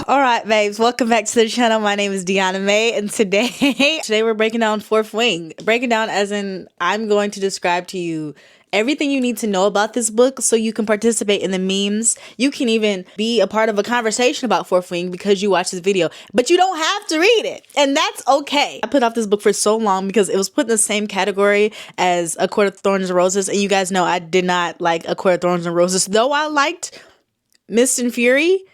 All right, babes, welcome back to the channel. My name is Dionna May, and today we're breaking down Fourth Wing. Breaking down as in I'm going to describe to you everything you need to know about this book so you can participate in the memes. You can even be a part of a conversation about Fourth Wing because you watch this video, but you don't have to read it, and that's okay. I put off this book for so long because it was put in the same category as A Court of Thorns and Roses, and you guys know I did not like A Court of Thorns and Roses, though I liked Mist and Fury.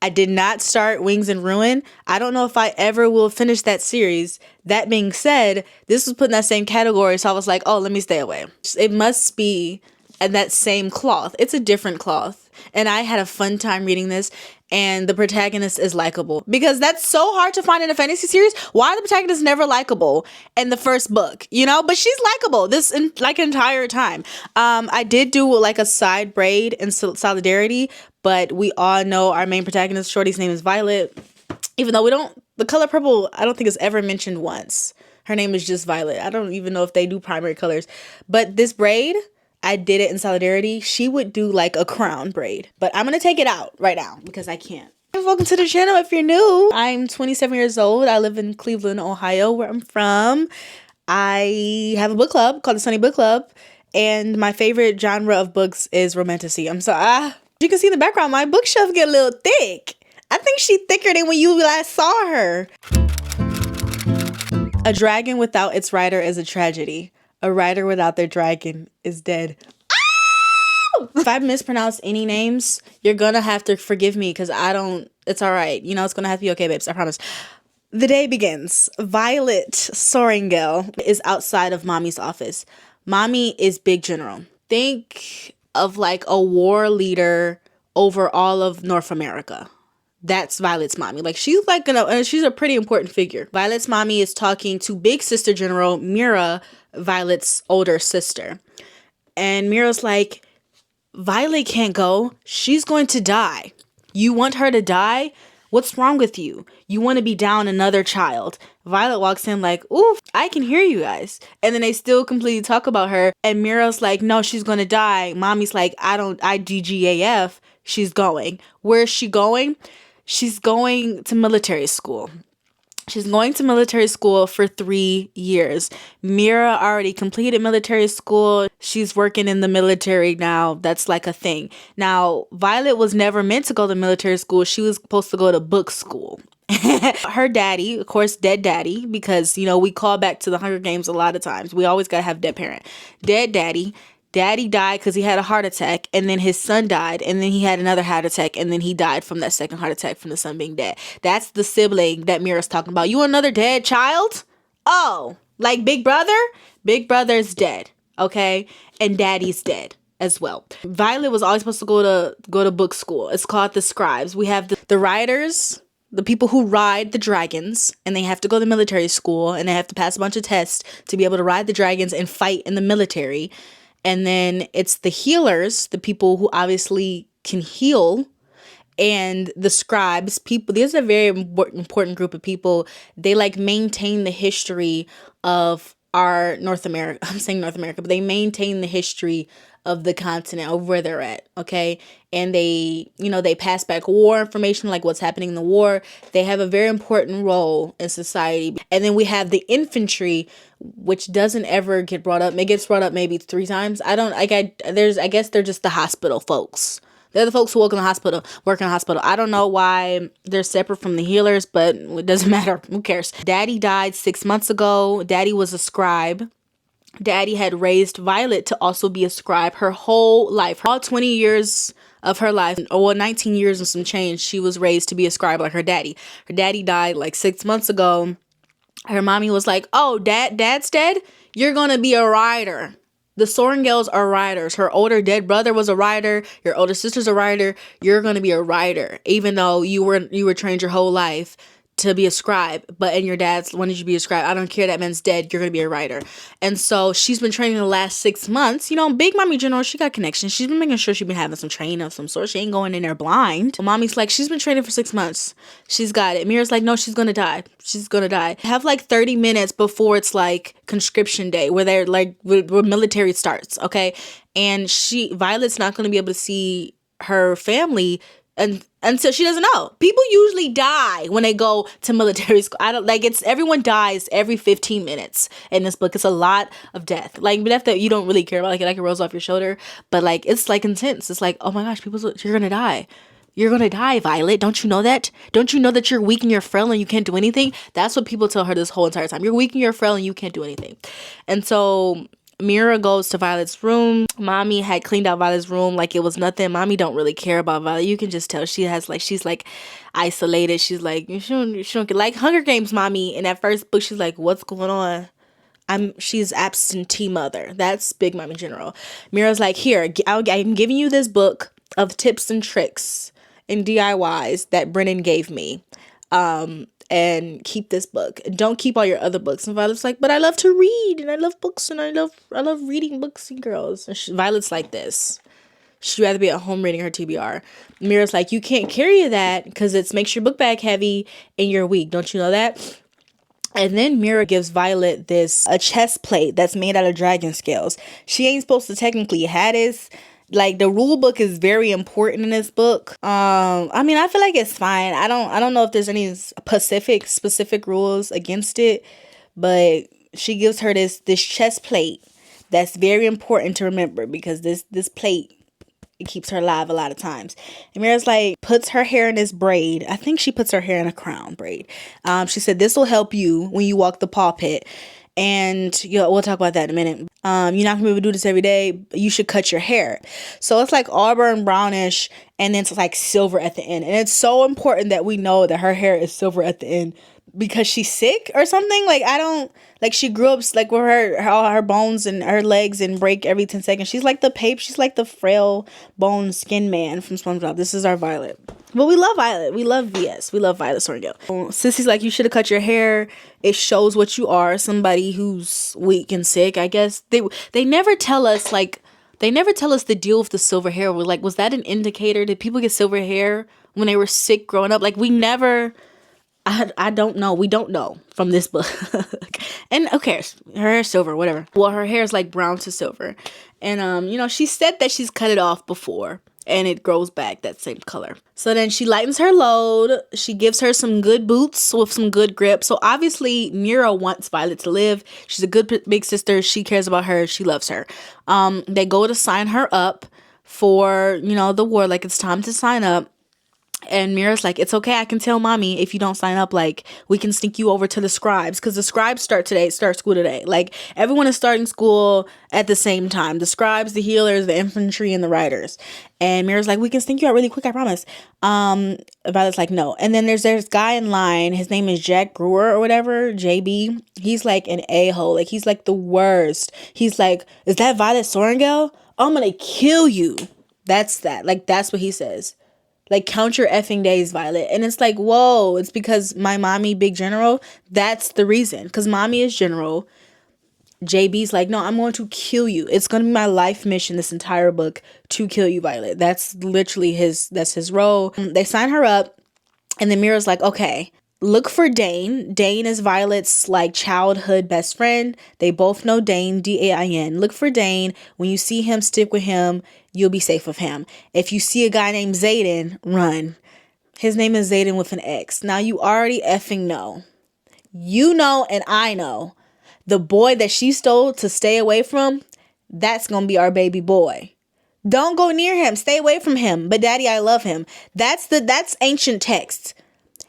I did not start Wings and Ruin. I don't know if I ever will finish that series. That being said, this was put in that same category, so I was like, oh, let me stay away. It must be in that same cloth. It's a different cloth. And I had a fun time reading this, and the protagonist is likable. Because that's so hard to find in a fantasy series. Why are the protagonists never likable in the first book? You know? But she's likable this entire time. I did do like a side braid in solidarity, but we all know our main protagonist, Shorty's name is Violet. Even though the color purple, I don't think is ever mentioned once. Her name is just Violet. I don't even know if they do primary colors. But this braid, I did it in solidarity. She would do like a crown braid. But I'm going to take it out right now because I can't. Welcome to the channel if you're new. I'm 27 years old. I live in Cleveland, Ohio, where I'm from. I have a book club called the Sunny Book Club. And my favorite genre of books is romantasy. You can see in the background, my bookshelf get a little thick. I think she's thicker than when you last saw her. A dragon without its rider is a tragedy. A rider without their dragon is dead. Ow! If I mispronounce any names, you're gonna have to forgive me because it's all right. You know, it's gonna have to be okay, babes. I promise. The day begins. Violet Soaringale is outside of Mommy's office. Mommy is Big General. Think of like a war leader over all of North America. That's Violet's mommy. Like she's a pretty important figure. Violet's mommy is talking to Big Sister General Mira, Violet's older sister. And Mira's like, Violet can't go. She's going to die. You want her to die? What's wrong with you? You want to be down another child. Violet walks in like, ooh, I can hear you guys. And then they still completely talk about her. And Mira's like, no, she's going to die. Mommy's like, IDGAF. She's going. Where's she going? She's going to military school. She's going to military school for 3 years. Mira already completed military school. She's working in the military now. That's like a thing. Now, Violet was never meant to go to military school. She was supposed to go to book school. Her daddy, of course, dead daddy, because, you know, we call back to the Hunger Games a lot of times. We always got to have dead parent. Dead daddy. Daddy died because he had a heart attack, and then his son died, and then he had another heart attack, and then he died from that second heart attack from the son being dead. That's the sibling that Mira's talking about. You another dead child? Oh, like Big Brother? Big Brother's dead, okay? And Daddy's dead as well. Violet was always supposed to go to book school. It's called the Scribes. We have the riders, the people who ride the dragons, and they have to go to military school, and they have to pass a bunch of tests to be able to ride the dragons and fight in the military. And then it's the healers, the people who obviously can heal, and the scribes, people. These are a very important group of people. They like maintain the history of our North America. I'm saying North America, but they maintain the history of the continent of where they're at. Okay. And they pass back war information, like what's happening in the war. They have a very important role in society. And then we have the infantry, which doesn't ever get brought up. It gets brought up maybe 3 times. I guess they're just the hospital folks. They're the folks who work in the hospital. I don't know why they're separate from the healers, but it doesn't matter. Who cares? Daddy died 6 months ago. Daddy was a scribe. Daddy had raised Violet to also be a scribe her whole life. All 20 years of her life, or 19 years and some change, she was raised to be a scribe like her daddy. Her daddy died like 6 months ago. Her mommy was like, oh, dad's dead? You're going to be a rider. The Soaringales are riders. Her older dead brother was a rider. Your older sister's a rider. You're going to be a rider, even though you were trained your whole life to be a scribe, but in your dad's wanted you to be a scribe. I don't care, that man's dead, you're gonna be a writer. And so she's been training the last 6 months. You know, Big Mommy General, she got connections. She's been making sure she's been having some training of some sort. She ain't going in there blind. Mommy's like, she's been training for 6 months. She's got it. Mira's like, no, she's gonna die. She's gonna die. Have like 30 minutes before it's like conscription day, where they're like, where military starts, okay? And Violet's not gonna be able to see her family until she doesn't know. People usually die when they go to military school. I don't like it's everyone dies every 15 minutes in this book. It's a lot of death. Like death that you don't really care about, like it rolls off your shoulder. But like it's like intense. It's like, oh my gosh, you're gonna die. You're gonna die, Violet. Don't you know that? Don't you know that you're weak and you're frail and you can't do anything? That's what people tell her this whole entire time. You're weak and you're frail and you can't do anything. And so Mira goes to Violet's room. Mommy had cleaned out Violet's room like it was nothing. Mommy don't really care about Violet. You can just tell she's like isolated. She's like, she don't get like Hunger Games, Mommy. In that first book, she's like, what's going on? She's absentee mother. That's Big Mommy General. Mira's like, here, I'm giving you this book of tips and tricks and DIYs that Brennan gave me. And keep this book. Don't keep all your other books. And Violet's like, but I love to read and I love books and I love reading books and girls. And Violet's like this. She'd rather be at home reading her TBR. Mira's like, you can't carry that because it makes your book bag heavy and you're weak. Don't you know that? And then Mira gives Violet a chest plate that's made out of dragon scales. She ain't supposed to technically have this. Like the rule book is very important in this book. I mean, I feel like it's fine. I don't know if there's any specific rules against it, but she gives her this chest plate that's very important to remember because this plate, it keeps her alive a lot of times. And Mira's like, puts her hair in this braid. I think she puts her hair in a crown braid. She said this will help you when you walk the paw pit. And we'll talk about that in a minute. You're not gonna be able to do this every day. You should cut your hair. So it's like auburn brownish, and then it's like silver at the end. And it's so important that we know that her hair is silver at the end because she's sick or something. Like she grew up like with all her bones and her legs and break every 10 seconds. She's like the frail bone skin man from SpongeBob. This is our Violet. But we love Violet. We love VS. We love Violet Sorrengail. Sissy's like, you should have cut your hair. It shows what you are, somebody who's weak and sick. I guess they never tell us the deal with the silver hair. We're like, was that an indicator? Did people get silver hair when they were sick growing up? Like we never. I don't know. We don't know from this book. And who cares? Her hair is silver, whatever. Well, her hair is like brown to silver. And she said that she's cut it off before and it grows back that same color. So then she lightens her load. She gives her some good boots with some good grip. So obviously Mira wants Violet to live. She's a good big sister. She cares about her. She loves her. They go to sign her up for, the war. Like it's time to sign up. And Mira's like, it's okay, I can tell mommy if you don't sign up, like, we can sneak you over to the scribes. Because the scribes start school today. Like, everyone is starting school at the same time. The scribes, the healers, the infantry, and the riders. And Mira's like, we can sneak you out really quick, I promise. Violet's like, no. And then there's this guy in line. His name is Jack Brewer or whatever, JB. He's like an a-hole. Like, he's like the worst. He's like, is that Violet Sorrengail? I'm gonna kill you. That's that. Like, that's what he says. Like, count your effing days, Violet. And it's like, whoa, it's because my mommy, Big General. That's the reason. Because mommy is General. JB's like, no, I'm going to kill you. It's going to be my life mission this entire book to kill you, Violet. That's literally his role. They sign her up. And then Mira's like, okay, look for Dane. Dane is Violet's like childhood best friend. They both know Dane, D-A-I-N. Look for Dane. When you see him, stick with him. You'll be safe with him. If you see a guy named Zaden, run. His name is Zaden with an X. Now you already effing know. You know and I know. The boy that she stole to stay away from, that's going to be our baby boy. Don't go near him. Stay away from him. But daddy, I love him. That's ancient text.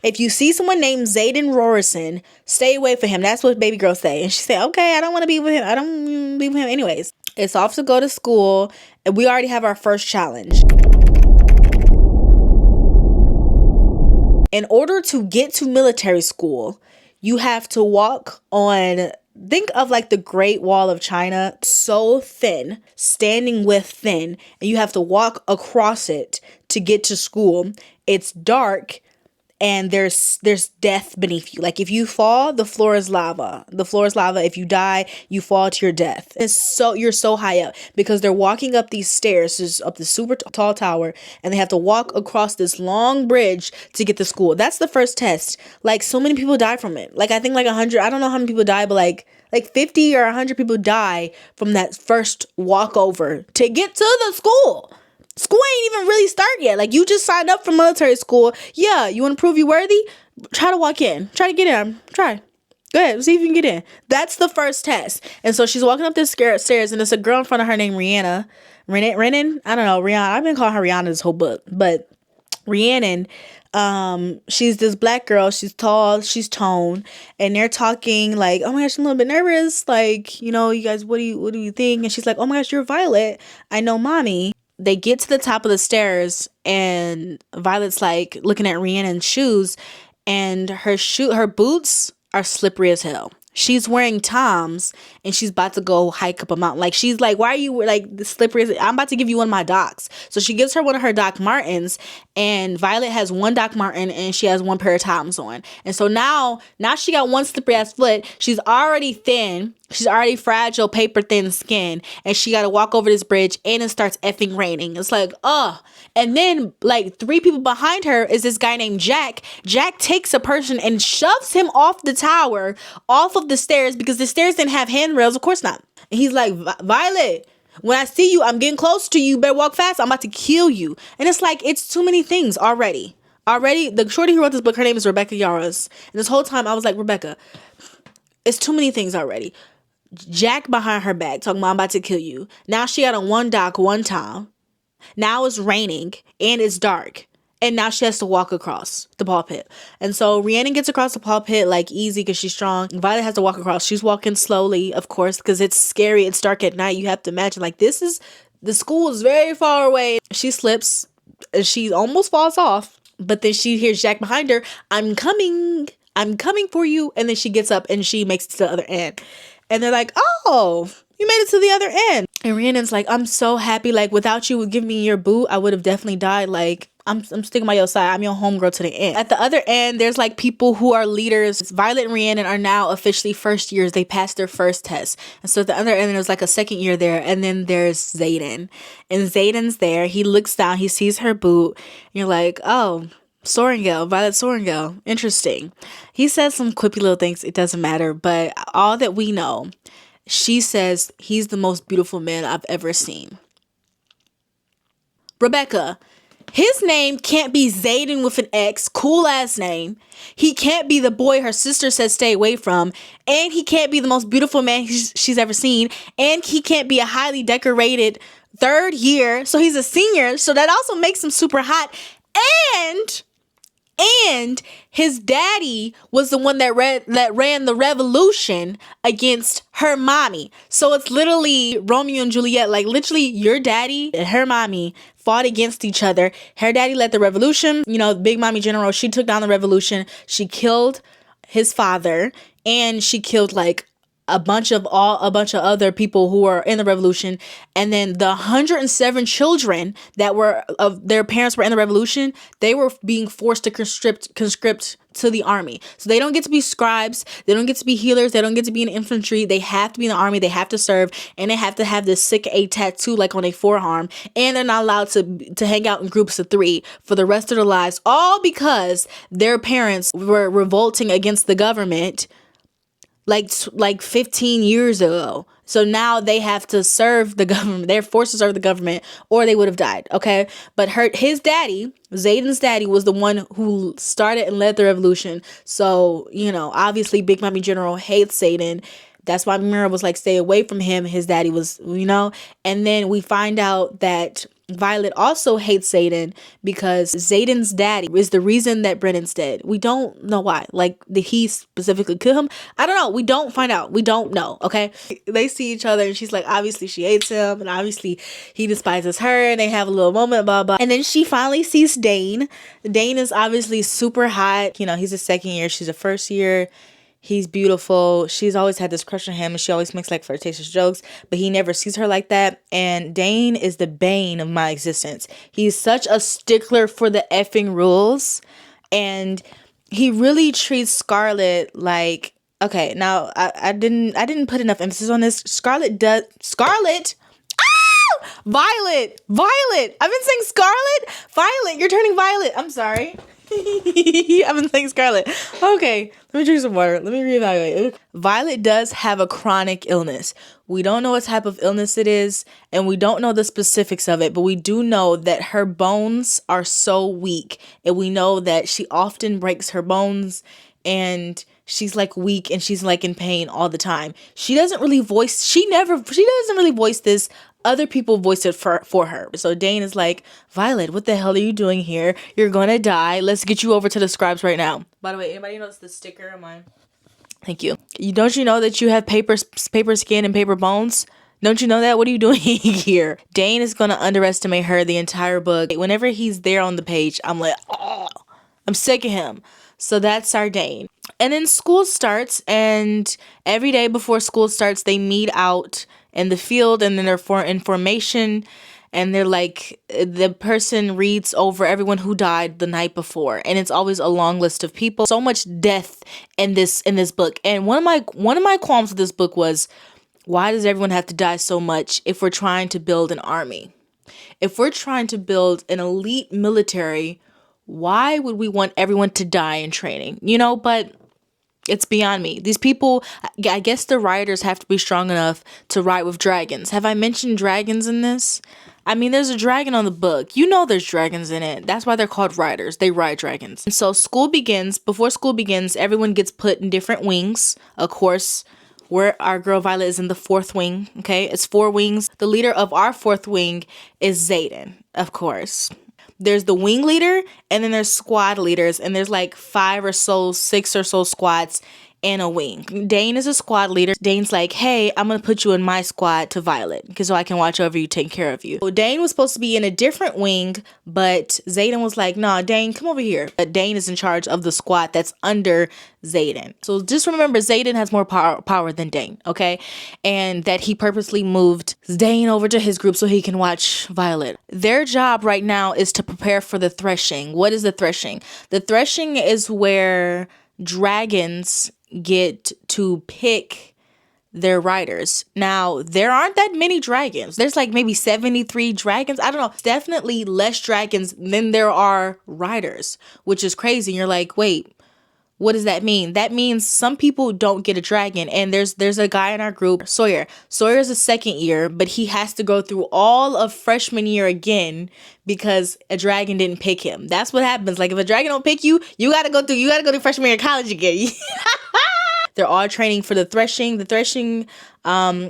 If you see someone named Zaden Rorison, stay away from him. That's what baby girls say. And she said, okay, I don't want to be with him. I don't want to be with him anyways. It's off to go to school. And we already have our first challenge. In order to get to military school, you have to walk on, think of like the Great Wall of China, so thin, standing with thin, and you have to walk across it to get to school. It's dark. And there's death beneath you. Like if you fall, the floor is lava. The floor is lava. If you die, you fall to your death. You're so high up because they're walking up these stairs, just up the super tall tower, and they have to walk across this long bridge to get to school. That's the first test. Like so many people die from it. Like I think like 100. I don't know how many people die, but like 50 or 100 people die from that first walk over to get to the school. School ain't even really start yet. Like, you just signed up for military school. Yeah, you want to prove you worthy? Try to walk in. Try to get in. Try. Go ahead, see if you can get in. That's the first test. And so she's walking up this stairs, and there's a girl in front of her named Rihanna. Renan? I don't know, Rihanna. I've been calling her Rihanna this whole book. But Rhiannon, she's this black girl. She's tall, she's toned, and they're talking like, oh my gosh, I'm a little bit nervous. Like, you know, you guys, what do you think? And she's like, oh my gosh, you're Violet. I know mommy. They get to the top of the stairs, and Violet's like looking at Rhiannon's shoes, and her boots are slippery as hell. She's wearing Toms, and she's about to go hike up a mountain. Like, she's like, why are you like the slippery? I'm about to give you one of my Docs. So she gives her one of her Doc Martens, and Violet has one Doc Marten, and she has one pair of Toms on. And so now she got one slippery ass foot. She's already thin. She's already fragile, paper thin skin, and she got to walk over this bridge, and it starts effing raining. It's like, and then like 3 people behind her is this guy named Jack. Jack takes a person and shoves him off the tower, off of the stairs, because the stairs didn't have handrails. Of course not. And he's like, Violet, when I see you, I'm getting close to you. Better walk fast. I'm about to kill you. And it's like, it's too many things already. The shorty who wrote this book, her name is Rebecca Yarros. And this whole time I was like, Rebecca, it's too many things already. Jack behind her back talking about, I'm about to kill you. Now she got on one Doc one time. Now it's raining and it's dark. And now she has to walk across the pulpit. And so Rhiannon gets across the pulpit like easy because she's strong. Violet has to walk across. She's walking slowly, of course, because it's scary. It's dark at night. You have to imagine, like, the school is very far away. She slips and she almost falls off. But then she hears Jack behind her. I'm coming for you. And then she gets up and she makes it to the other end. And they're like, oh, you made it to the other end. And Rhiannon's like, I'm so happy. Like, without you giving me your boot, I would have definitely died. Like, I'm sticking by your side. I'm your homegirl to the end. At the other end, there's like people who are leaders. Violet and Rhiannon are now officially first years. They passed their first test. And so at the other end, there's like a second year there. And then there's Zaden. And Zaden's there. He looks down. He sees her boot. And you're like, oh, Sorengale, Violet Sorengale. Interesting. He says some quippy little things. It doesn't matter. But all that we know, she says he's the most beautiful man I've ever seen. Rebecca, his name can't be Zaden with an X, cool ass name. He can't be the boy her sister says stay away from. And he can't be the most beautiful man she's ever seen. And he can't be a highly decorated third year. So he's a senior. So that also makes him super hot. And his daddy was the one that ran the revolution against her mommy. So it's literally Romeo and Juliet. Like, literally, your daddy and her mommy fought against each other. Her daddy led the revolution. You know, Big Mommy General, she took down the revolution. She killed his father, and she killed like a bunch of other people who were in the revolution. And then the 107 children that were of their parents were in the revolution, they were being forced to conscript to the army. So they don't get to be scribes, they don't get to be healers, they don't get to be in infantry. They have to be in the army, they have to serve, and they have to have this sick A tattoo like on a forearm, and they're not allowed to hang out in groups of 3 for the rest of their lives, all because their parents were revolting against the government like 15 years ago. So now they have to serve the government. They're forced to serve the government, or they would have died. Okay. But his daddy, Zaden's daddy, was the one who started and led the revolution. So, you know, obviously Big Mommy General hates Zaden. That's why Mira was like, stay away from him. His daddy was, you know, and then we find out that Violet also hates Zaden because Zaden's daddy is the reason that Brennan's dead. We don't know why. Like, did he specifically kill him? I don't know. We don't find out. We don't know. Okay. They see each other and she's like, obviously she hates him and obviously he despises her, and they have a little moment, blah, blah. And then she finally sees Dane. Dane is obviously super hot. You know, he's a second year. She's a first year. He's beautiful. She's always had this crush on him, and she always makes like flirtatious jokes, but he never sees her like that. And Dane is the bane of my existence. He's such a stickler for the effing rules, and he really treats Scarlet like, okay, now I didn't put enough emphasis on this. Scarlet. Ow! Violet. I've been saying Scarlet. Violet, you're turning violet. I'm sorry. I've been saying Scarlet. Okay, let me drink some water. Let me reevaluate. Violet does have a chronic illness. We don't know what type of illness it is, and we don't know the specifics of it, but we do know that her bones are so weak, and we know that she often breaks her bones, and she's like weak, and she's like in pain all the time. She doesn't really voice this. Other people voice it for her. So Dane is like, Violet, what the hell are you doing here? You're gonna die. Let's get you over to the scribes right now. By the way, anybody notice the sticker on mine? Thank you. Don't you know that you have paper skin and paper bones? Don't you know that? What are you doing here? Dane is going to underestimate her the entire book. Whenever he's there on the page, I'm like, oh, I'm sick of him. So that's our Dane. And then school starts, and every day before school starts, they meet out in the field, and then they're in formation. And they're like, the person reads over everyone who died the night before, and it's always a long list of people. So much death in this book. And one of my qualms with this book was, why does everyone have to die so much if we're trying to build an army? If we're trying to build an elite military, why would we want everyone to die in training? But it's beyond me. These people, I guess the writers have to be strong enough to ride with dragons. Have I mentioned dragons in this? I mean, there's a dragon on the book. There's dragons in it. That's why they're called riders. They ride dragons. And so before school begins, everyone gets put in different wings. Of course, where our girl Violet is in the 4th wing. Okay, it's 4 wings. The leader of our 4th wing is Zaden, of course. There's the wing leader, and then there's squad leaders, and there's like 6 or so squads and a wing. Dane is a squad leader. Dane's like, hey, I'm gonna put you in my squad to Violet, because so I can watch over you, take care of you. So Dane was supposed to be in a different wing, but Zaden was like, nah, Dane, come over here. But Dane is in charge of the squad that's under Zaden. So just remember, Zaden has more power than Dane, okay? And that he purposely moved Dane over to his group so he can watch Violet. Their job right now is to prepare for the Threshing. What is the Threshing? The Threshing is where dragons get to pick their riders. Now, there aren't that many dragons. There's like maybe 73 dragons. I don't know. Definitely less dragons than there are riders, which is crazy. And you're like, wait, what does that mean? That means some people don't get a dragon. And there's a guy in our group, Sawyer. Sawyer's a 2nd year, but he has to go through all of freshman year again because a dragon didn't pick him. That's what happens. Like if a dragon don't pick you, you gotta go through freshman year of college again. They're all training for the Threshing. The Threshing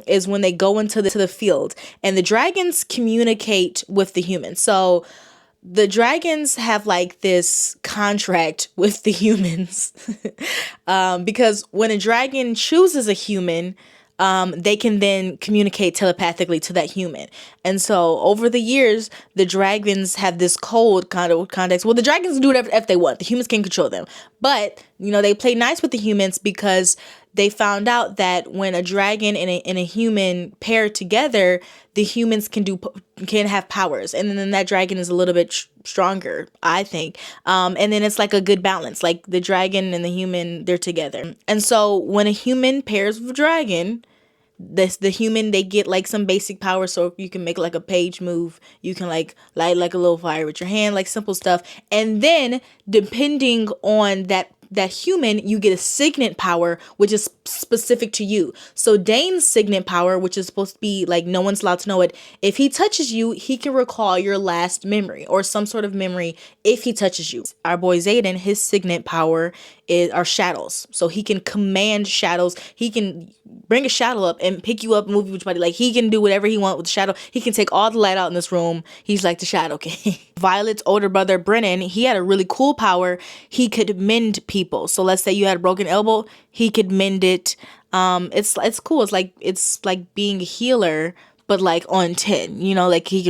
is when they go into the field, and the dragons communicate with the humans. So the dragons have like this contract with the humans because when a dragon chooses a human, they can then communicate telepathically to that human. And so over the years, the dragons have this cold kind of context. Well, the dragons do whatever if they want. The humans can control them. But, they play nice with the humans because they found out that when a dragon and a human pair together, the humans can have powers. And then that dragon is a little bit stronger, I think. And then it's like a good balance. Like the dragon and the human, they're together. And so when a human pairs with a dragon, the human, they get like some basic power. So you can make like a page move. You can like light like a little fire with your hand, like simple stuff. And then depending on that human, you get a signet power, which is specific to you. So Dane's signet power, which is supposed to be like no one's allowed to know it, if he touches you, he can recall your last memory or some sort of memory if he touches you. Our boy Zaden, his signet power are shadows. So he can command shadows. He can bring a shadow up and pick you up, move you with your body. Like he can do whatever he wants with the shadow. He can take all the light out in this room. He's like the Shadow King. Violet's older brother, Brennan, he had a really cool power. He could mend people. So let's say you had a broken elbow, he could mend it. It's cool. It's like being a healer, but like on 10, like he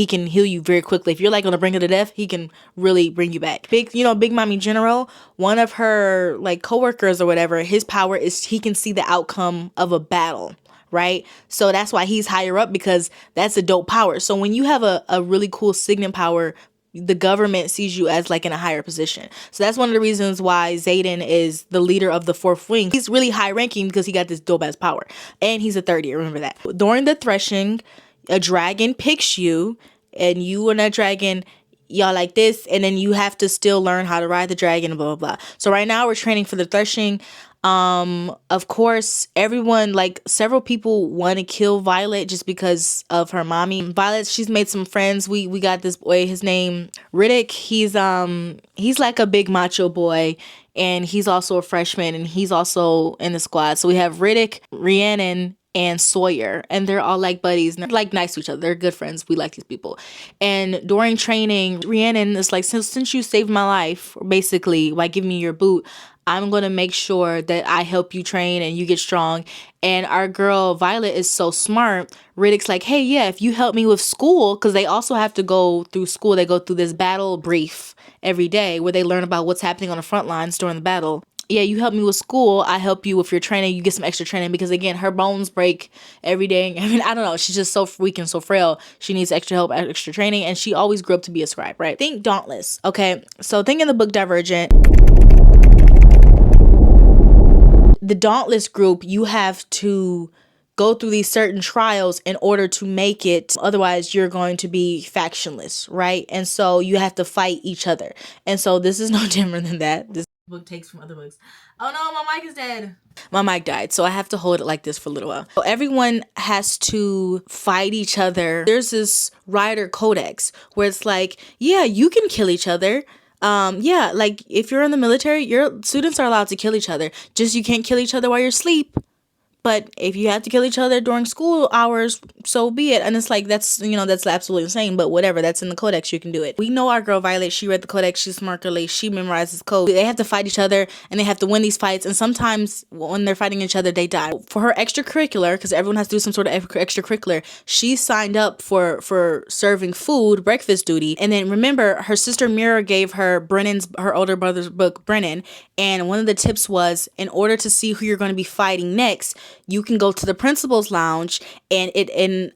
can heal you very quickly. If you're like on the brink of the death, he can really bring you back. Big Mommy General, one of her like coworkers or whatever, his power is he can see the outcome of a battle, right? So that's why he's higher up, because that's a dope power. So when you have a really cool signet power, the government sees you as like in a higher position. So that's one of the reasons why Zaden is the leader of the 4th wing. He's really high ranking because he got this dope ass power, and he's a 3rd year. Remember that. During the Threshing, a dragon picks you, and you and that dragon, y'all like this, and then you have to still learn how to ride the dragon and blah blah blah. So right now we're training for the Threshing. Of course, everyone, like several people want to kill Violet just because of her mommy. Violet, she's made some friends. We got this boy, his name Riddick. He's like a big macho boy, and he's also a freshman, and he's also in the squad. So we have Riddick, Rhiannon, and Sawyer, and they're all like buddies, and they're like nice to each other. They're good friends. We like these people. And during training, Rhiannon is like, since you saved my life, basically by giving me your boot, I'm going to make sure that I help you train and you get strong. And our girl Violet is so smart. Riddick's like, hey, yeah, if you help me with school, because they also have to go through school. They go through this battle brief every day where they learn about what's happening on the front lines during the battle. Yeah, you help me with school, I help you with your training, you get some extra training, because again, her bones break every day. I mean, I don't know, she's just so weak and so frail. She needs extra help, extra training, and she always grew up to be a scribe, right? Think Dauntless, okay? So think in the book Divergent. The Dauntless group, you have to go through these certain trials in order to make it. Otherwise, you're going to be factionless, right? And so you have to fight each other. And so this is no different than that. This book takes from other books. Oh no, my mic is dead. My mic died, so I have to hold it like this for a little while. So everyone has to fight each other. There's this rider codex where it's like, yeah, you can kill each other. Yeah, like if you're in the military, your students are allowed to kill each other. Just you can't kill each other while you're asleep. But if you have to kill each other during school hours, so be it. And it's like, that's absolutely insane. But whatever, that's in the codex, you can do it. We know our girl Violet, she read the codex, she's smart girly, she memorizes code. They have to fight each other, and they have to win these fights. And sometimes when they're fighting each other, they die. For her extracurricular, because everyone has to do some sort of extracurricular, she signed up for serving food, breakfast duty. And then remember, her sister Mira gave her her older brother's book, Brennan. And one of the tips was, in order to see who you're going to be fighting next, you can go to the principal's lounge, and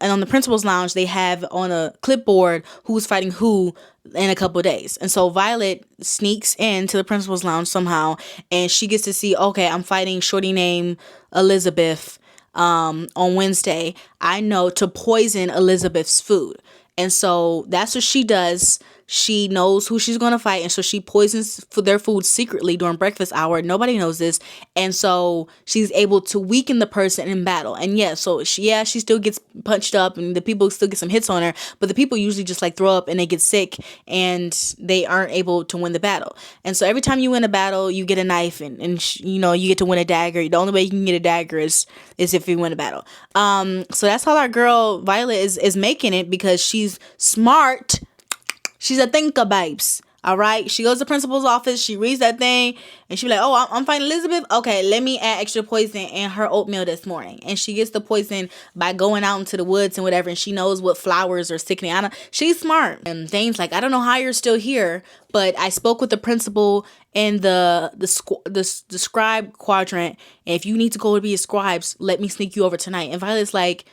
on the principal's lounge they have on a clipboard who's fighting who in a couple of days. And so Violet sneaks into the principal's lounge somehow, and she gets to see, okay, I'm fighting shorty named Elizabeth on Wednesday. I know to poison Elizabeth's food. And so that's what she does. She knows who she's going to fight, and so she poisons their food secretly during breakfast hour. Nobody knows this, and so she's able to weaken the person in battle. And yeah, so she still gets punched up, and the people still get some hits on her, but the people usually just like throw up and they get sick, and they aren't able to win the battle. And so every time you win a battle, you get a knife, and you get to win a dagger. The only way you can get a dagger is if you win a battle. So that's how our girl Violet is making it, because she's smart. She's a thinker, babes. All right. She goes to the principal's office. She reads that thing, and she's like, oh, I'm fighting Elizabeth. Okay, let me add extra poison in her oatmeal this morning. And she gets the poison by going out into the woods and whatever. And she knows what flowers are sickening. She's smart. And Dane's like, I don't know how you're still here, but I spoke with the principal in the scribe quadrant. And if you need to go to be a scribe, let me sneak you over tonight. And Violet's like,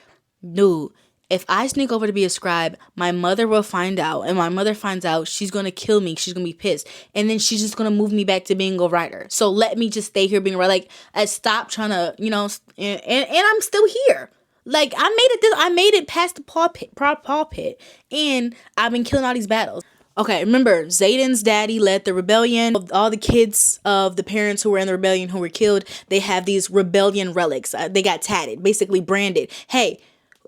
dude, if I sneak over to be a scribe, my mother will find out. And my mother finds out, she's going to kill me. She's going to be pissed. And then she's just going to move me back to being a writer. So let me just stay here being a writer. Like, I stop trying to, and I'm still here. Like, I made it past the paw pit. And I've been killing all these battles. Okay, remember, Zaden's daddy led the rebellion. All the kids of the parents who were in the rebellion who were killed, they have these rebellion relics. They got tatted, basically branded. Hey,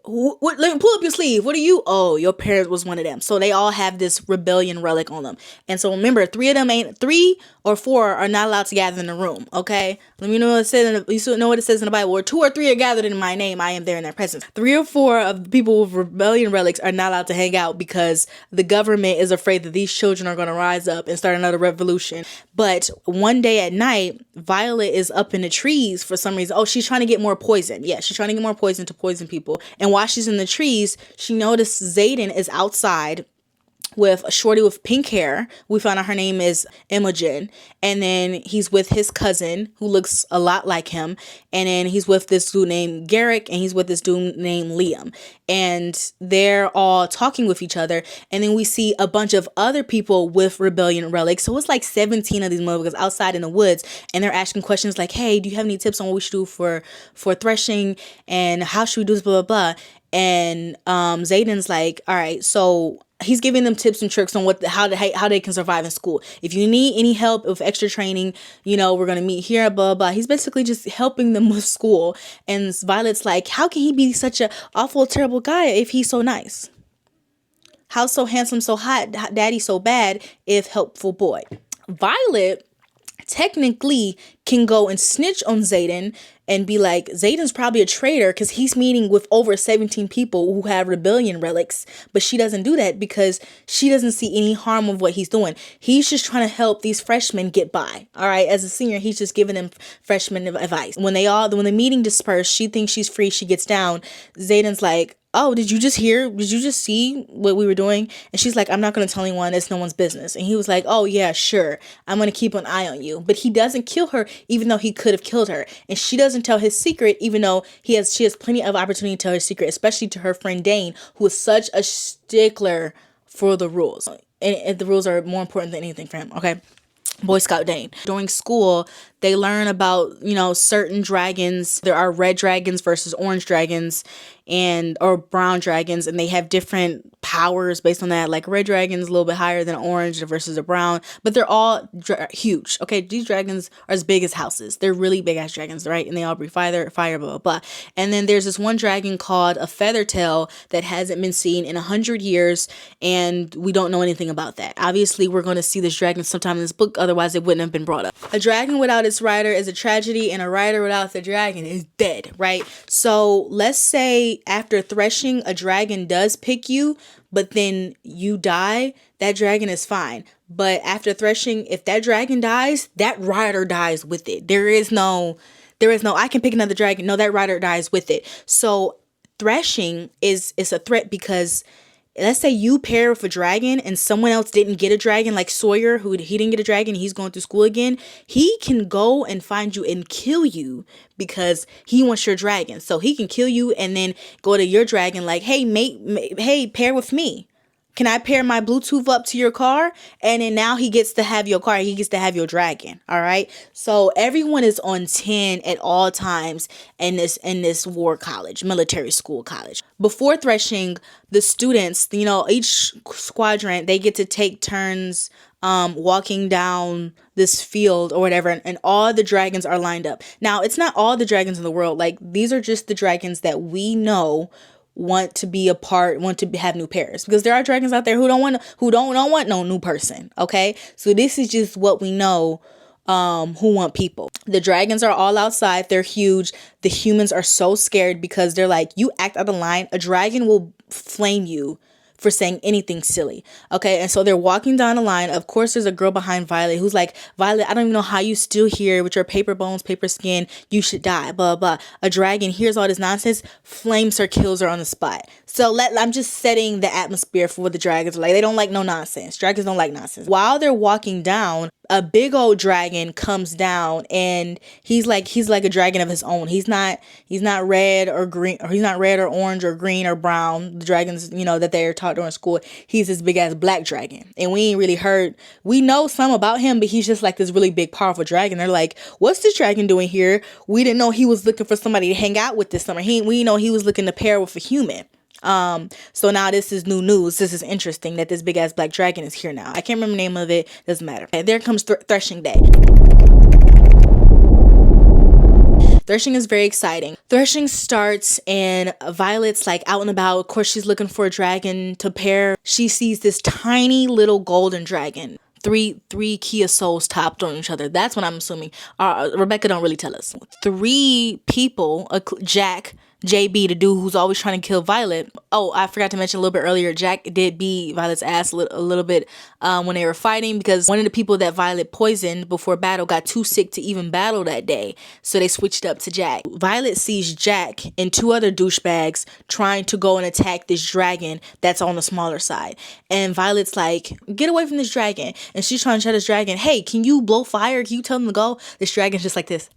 let me pull up your sleeve. What are you? Oh, your parents was one of them. So they all have this rebellion relic on them. And so remember, 3 or 4 are not allowed to gather in a room. Okay, let me know what it says. You know what it says in the Bible. Where 2 or 3 are gathered in my name, I am there in their presence. 3 or 4 of the people with rebellion relics are not allowed to hang out, because the government is afraid that these children are going to rise up and start another revolution. But one day at night, Violet is up in the trees for some reason. Oh, she's trying to get more poison. Yeah, she's trying to get more poison to poison people. And while she's in the trees, she noticed Zaden is outside with a shorty with pink hair. We found out her name is Imogen. And then he's with his cousin who looks a lot like him. And then he's with this dude named Garrick, and he's with this dude named Liam. And they're all talking with each other. And then we see a bunch of other people with rebellion relics. So it's like 17 of these motherfuckers outside in the woods. And they're asking questions like, hey, do you have any tips on what we should do for threshing? And how should we do this, blah, blah, blah. And Zaden's like, all right, so he's giving them tips and tricks on how they can survive in school. If you need any help with extra training, you know, we're gonna meet here, blah blah. He's basically just helping them with school. And Violet's like, how can he be such a awful, terrible guy if he's so nice? How so handsome, so hot, daddy so bad if helpful boy? Violet technically can go and snitch on Zaden and be like, Zaden's probably a traitor because he's meeting with over 17 people who have rebellion relics. But she doesn't do that because she doesn't see any harm of what he's doing. He's just trying to help these freshmen get by. All right. As a senior, he's just giving them freshman advice. When the meeting dispersed, she thinks she's free. She gets down. Zaden's like, oh, did you just hear? Did you just see what we were doing? And she's like, I'm not going to tell anyone. It's no one's business. And he was like, oh, yeah, sure. I'm going to keep an eye on you. But he doesn't kill her, even though he could have killed her. And she doesn't tell his secret, even though she has plenty of opportunity to tell her secret, especially to her friend Dane, who is such a stickler for the rules. And the rules are more important than anything for him, okay? Boy Scout Dane. During school, they learn about, you know, certain dragons. There are red dragons versus orange dragons or brown dragons, and they have different powers based on that. Like red dragons a little bit higher than orange versus a brown, but they're all huge. Okay, these dragons are as big as houses. They're really big ass dragons, right? And they all breathe fire, blah, blah, blah. And then there's this one dragon called a Feathertail that hasn't been seen in 100 years, and we don't know anything about that. Obviously, we're going to see this dragon sometime in this book, otherwise it wouldn't have been brought up. A dragon without its rider is a tragedy, and a rider without the dragon is dead, right? So let's say after threshing, a dragon does pick you, but then you die, that dragon is fine. But after threshing, if that dragon dies, that rider dies with it. There is no, I can pick another dragon. No, that rider dies with it. So threshing is a threat because let's say you pair with a dragon and someone else didn't get a dragon, like Sawyer, he didn't get a dragon, he's going through school again. He can go and find you and kill you because he wants your dragon. So he can kill you and then go to your dragon like, hey, hey, pair with me. Can I pair my Bluetooth up to your car? And then now he gets to have your car. He gets to have your dragon. All right. So everyone is on 10 at all times in this war college, military school college. Before threshing, the students, you know, each squadron, they get to take turns walking down this field or whatever, and all the dragons are lined up. Now, it's not all the dragons in the world. Like, these are just the dragons that we know want to have new pairs, because there are dragons out there who don't want no new person. Okay, so this is just what we know, who want people. The dragons are all outside. They're huge. The humans are so scared because they're like, you act out of line, a dragon will flame you for saying anything silly. Okay, and so they're walking down the line. Of course, there's a girl behind Violet who's like, Violet, I don't even know how you still here with your paper bones, paper skin. You should die, blah, blah. A dragon hears all this nonsense, flames her, kills her on the spot. So I'm just setting the atmosphere for what the dragons are like. They don't like no nonsense. Dragons don't like nonsense. While they're walking down, a big old dragon comes down, and he's like a dragon of his own. He's not red or green, or he's not red or orange or green or brown. The dragons, you know, that they're taught during school. He's this big ass black dragon, and we ain't really heard. We know some about him, but he's just like this really big, powerful dragon. They're like, what's this dragon doing here? We didn't know he was looking for somebody to hang out with this summer. We know he was looking to pair with a human. So now this is new news. This is interesting that this big ass black dragon is here now. I can't remember the name of it. Doesn't matter. And there comes Threshing Day. Threshing is very exciting. Threshing starts and Violet's like out and about. Of course, she's looking for a dragon to pair. She sees this tiny little golden dragon. Three Kia Souls topped on each other. That's what I'm assuming. Rebecca don't really tell us. 3 people, Jack, JB, the dude who's always trying to kill Violet. Oh, I forgot to mention a little bit earlier, Jack did beat Violet's ass a little bit when they were fighting, because one of the people that Violet poisoned before battle got too sick to even battle that day. So they switched up to Jack. Violet sees Jack and 2 other douchebags trying to go and attack this dragon that's on the smaller side. And Violet's like, get away from this dragon. And she's trying to tell this dragon, hey, can you blow fire? Can you tell them to go? This dragon's just like this.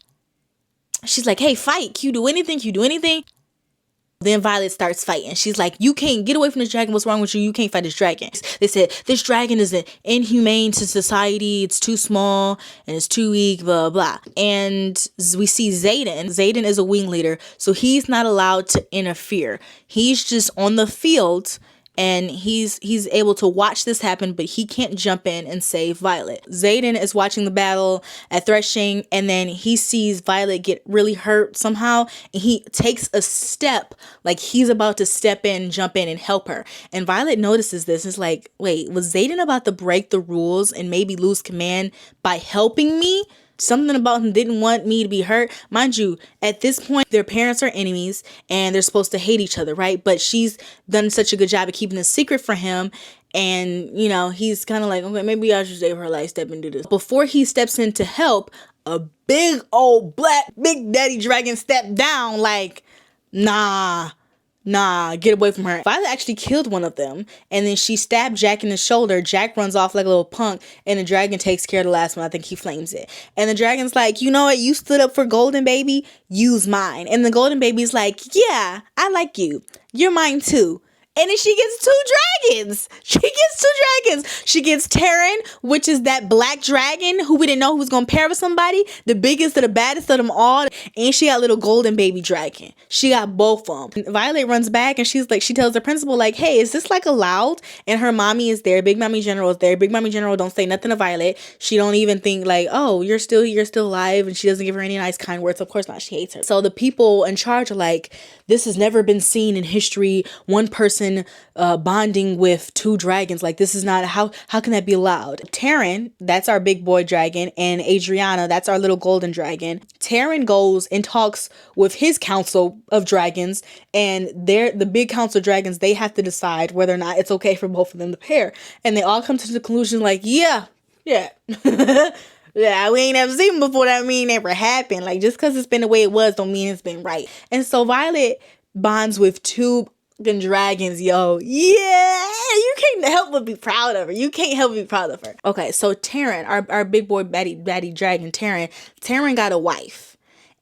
She's like, hey, fight. Can you do anything? Can you do anything? Then Violet starts fighting. She's like, you can't get away from this dragon. What's wrong with you? You can't fight this dragon. They said, this dragon is inhumane to society. It's too small and it's too weak, blah, blah. And we see Zaden. Zaden is a wing leader, so he's not allowed to interfere. He's just on the field, and he's able to watch this happen, but he can't jump in and save Violet. Zaden is watching the battle at Threshing, and then he sees Violet get really hurt somehow, and he takes a step, like he's about to step in, jump in, and help her. And Violet notices this. It's like, wait, was Zaden about to break the rules and maybe lose command by helping me? Something about him didn't want me to be hurt. Mind you, at this point, their parents are enemies and they're supposed to hate each other, right? But she's done such a good job of keeping a secret from him. And, you know, he's kind of like, okay, maybe I should save her life, step and do this. Before he steps in to help, a big old black big daddy dragon stepped down like, nah, get away from her. Violet actually killed one of them, and then she stabbed Jack in the shoulder. Jack runs off like a little punk, and the dragon takes care of the last one. I think he flames it. And the dragon's like, you know what? You stood up for Golden Baby. Use mine. And the Golden Baby's like, yeah, I like you. You're mine too. And then she gets two dragons. She gets Terran, which is that black dragon who we didn't know who was going to pair with somebody. The biggest of the baddest of them all. And she got little Golden Baby dragon. She got both of them. Violet runs back and she's like, she tells the principal like, hey, is this like allowed? And her mommy is there. Big Mommy General is there. Big Mommy General don't say nothing to Violet. She don't even think like, oh, you're still alive. And she doesn't give her any nice kind words. Of course not. She hates her. So the people in charge are like, this has never been seen in history. One person bonding with two dragons, like this is not how can that be allowed? Terran, that's our big boy dragon, and Adriana, that's our little golden dragon. Terran goes and talks with his council of dragons, and the big council of dragons, they have to decide whether or not it's okay for both of them to pair, and they all come to the conclusion like, yeah yeah, we ain't never seen before, that mean never happened. Like, just because it's been the way it was don't mean it's been right. And so Violet bonds with two dragons, yo. Yeah, you can't help but be proud of her. Okay, so Terran, our big boy baddie dragon, Terran got a wife.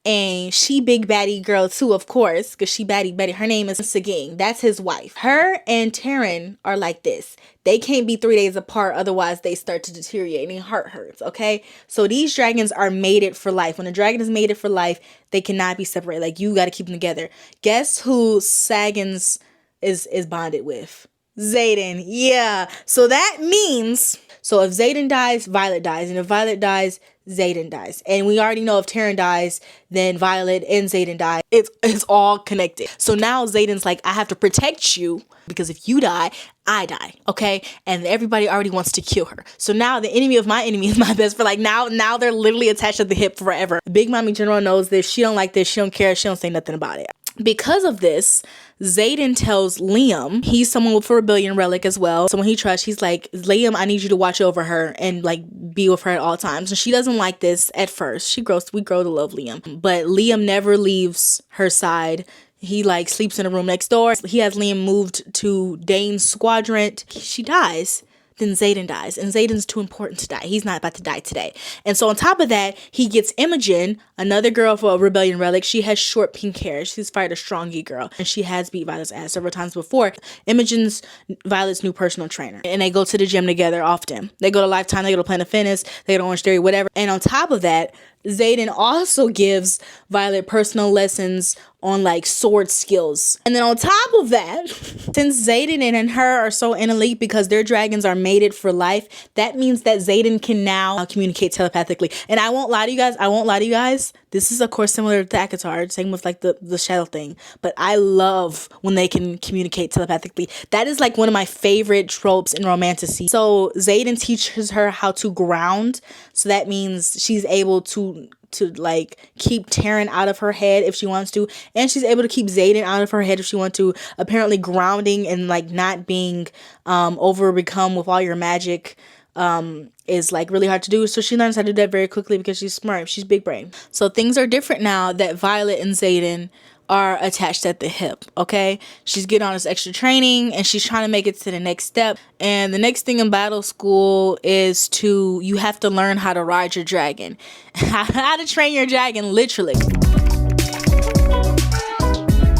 And she big baddie girl too, of course, because she baddie. Her name is Saging. That's his wife. Her and Terran are like this. They can't be 3 days apart, otherwise they start to deteriorate and heart hurts, okay? So these dragons are mated for life. When a dragon is mated for life, they cannot be separated. Like, you got to keep them together. Guess who Sagans is bonded with? Zaden. Yeah. So that means, so if Zaden dies, Violet dies. And if Violet dies, Zaden dies. And we already know if Terran dies, then Violet and Zaden die. It's all connected. So now Zaden's like, I have to protect you, because if you die, I die, okay? And everybody already wants to kill her. So now the enemy of my enemy is my best friend. Like, now they're literally attached at the hip forever. Big Mommy General knows this. She don't like this. She don't care. She don't say nothing about it. Because of this, Zaden tells Liam, he's someone with a rebellion relic as well, someone he trusts. He's like, Liam, I need you to watch over her and like be with her at all times. And she doesn't like this at first. We grow to love Liam, but Liam never leaves her side. He like sleeps in a room next door. He has Liam moved to Dane's squadron. She dies. Then Zaden dies, and Zaden's too important to die. He's not about to die today. And so on top of that, he gets Imogen, another girl for a rebellion relic. She has short pink hair. She's fired a strongy girl, and she has beat Violet's ass several times before. Imogen's Violet's new personal trainer, and they go to the gym together often. They go to Lifetime, they go to Planet Fitness, they go to Orange Theory, whatever. And on top of that, Zaden also gives Violet personal lessons on like sword skills. And then on top of that, since Zaden and her are so in elite because their dragons are mated for life, that means that Zaden can now communicate telepathically. And I won't lie to you guys, this is of course similar to ACOTAR, same with like the shadow thing, but I love when they can communicate telepathically. That is like one of my favorite tropes in romantasy. So Zaden teaches her how to ground, so that means she's able to like keep Terran out of her head if she wants to, and she's able to keep Zaden out of her head if she wants to. Apparently grounding and like not being overcome with all your magic is like really hard to do, so she learns how to do that very quickly because she's smart. She's big brain. So things are different now that Violet and Zaden are attached at the hip, okay? She's getting on this extra training and she's trying to make it to the next step. And the next thing in battle school is you have to learn how to ride your dragon. How to train your dragon, literally.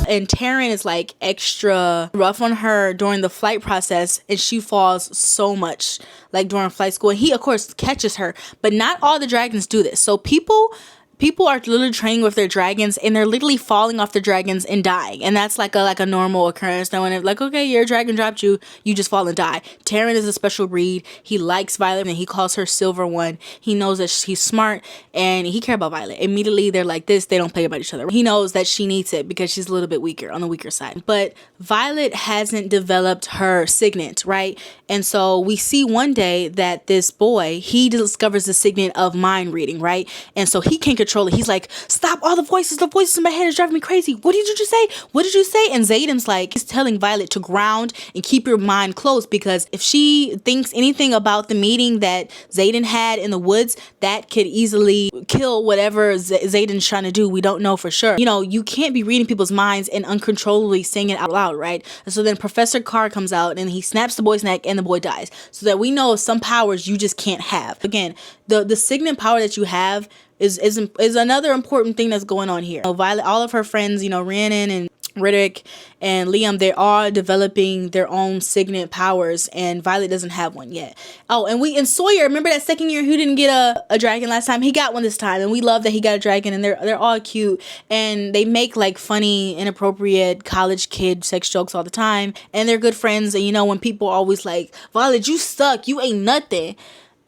And Terran is like extra rough on her during the flight process, and she falls so much like during flight school. And he of course catches her, but not all the dragons do this. So people people are literally training with their dragons and they're literally falling off the dragons and dying. And that's like a normal occurrence. Now when it's like, okay, your dragon dropped you, you just fall and die. Terran is a special breed. He likes Violet and he calls her Silver One. He knows that she's smart and he cares about Violet. Immediately they're like this, they don't play about each other. He knows that she needs it because she's a little bit weaker, on the weaker side. But Violet hasn't developed her signet, right? And so we see one day that this boy, he discovers the signet of mind reading, right? And so he can control it. He's like, stop all the voices in my head is driving me crazy. What did you just say? What did you say? And Zaden's like, he's telling Violet to ground and keep your mind closed, because if she thinks anything about the meeting that Zaden had in the woods, that could easily kill whatever Zaden's trying to do. We don't know for sure. You know, you can't be reading people's minds and uncontrollably saying it out loud, right? And so then Professor Carr comes out and he snaps the boy's neck and the boy dies. So that we know some powers you just can't have. Again, the signet power that you have is another important thing that's going on here. Violet, all of her friends, you know, Rhiannon and Riddick and Liam, they're all developing their own signet powers, and Violet doesn't have one yet. Oh, and Sawyer, remember that second year who didn't get a dragon last time? He got one this time, and we love that he got a dragon, and they're all cute, and they make like funny, inappropriate college kid sex jokes all the time, and they're good friends. And you know, when people are always like, Violet, you suck, you ain't nothing,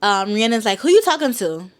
Rhiannon's like, who you talking to?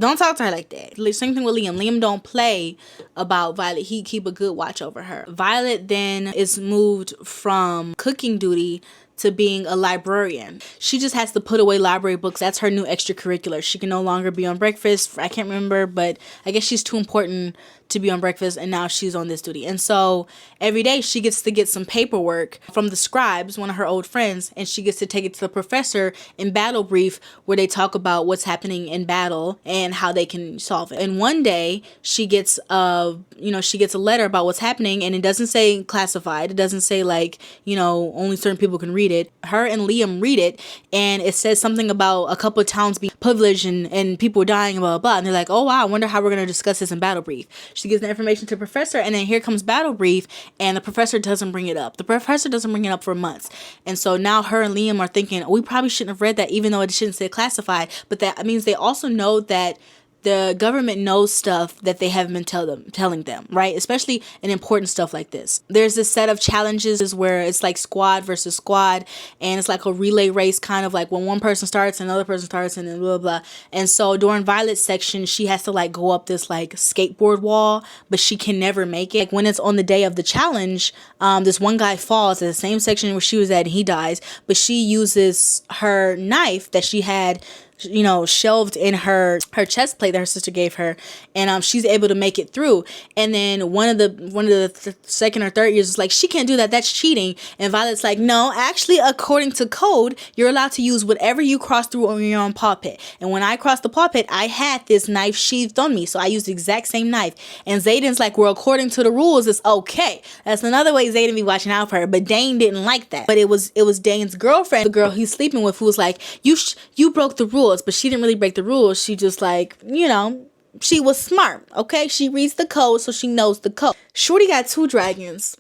Don't talk to her like that. Same thing with Liam. Liam don't play about Violet. He keep a good watch over her. Violet then is moved from cooking duty to being a librarian. She just has to put away library books. That's her new extracurricular. She can no longer be on breakfast. I can't remember, but I guess she's too important to be on breakfast, and now she's on this duty. And so every day she gets to get some paperwork from the scribes, one of her old friends, and she gets to take it to the professor in battle brief, where they talk about what's happening in battle and how they can solve it. And one day she gets a letter about what's happening, and it doesn't say classified. It doesn't say like, you know, only certain people can read it. Her and Liam read it, and it says something about a couple of towns being pillaged and people dying and blah, blah, blah. And they're like, oh wow, I wonder how we're going to discuss this in battle brief. She gives the information to the professor, and then here comes battle brief, and the professor doesn't bring it up. The professor doesn't bring it up for months. And so now her and Liam are thinking, we probably shouldn't have read that, even though it shouldn't say classified. But that means they also know that the government knows stuff that they haven't been telling them, right? Especially in important stuff like this. There's this set of challenges where it's like squad versus squad, and it's like a relay race, kind of like when one person starts, another person starts, and then blah, blah, blah. And so during Violet's section, she has to like go up this like skateboard wall, but she can never make it. Like when it's on the day of the challenge, this one guy falls at the same section where she was at, and he dies, but she uses her knife that she had, you know, shelved in her chest plate that her sister gave her, and she's able to make it through. And then one of the second or third years is like, she can't do that, that's cheating. And Violet's like, no, actually, according to code, you're allowed to use whatever you cross through on your own paw pit. And when I crossed the paw pit, I had this knife sheathed on me, so I used the exact same knife. And Zaden's like, well, according to the rules, it's okay. That's another way Zaden be watching out for her. But Dane didn't like that. But it was Dane's girlfriend, the girl he's sleeping with, who was like, you broke the rules. But she didn't really break the rules. She just like, you know, she was smart, okay? She reads the code, so she knows the code. Shorty got 2 dragons.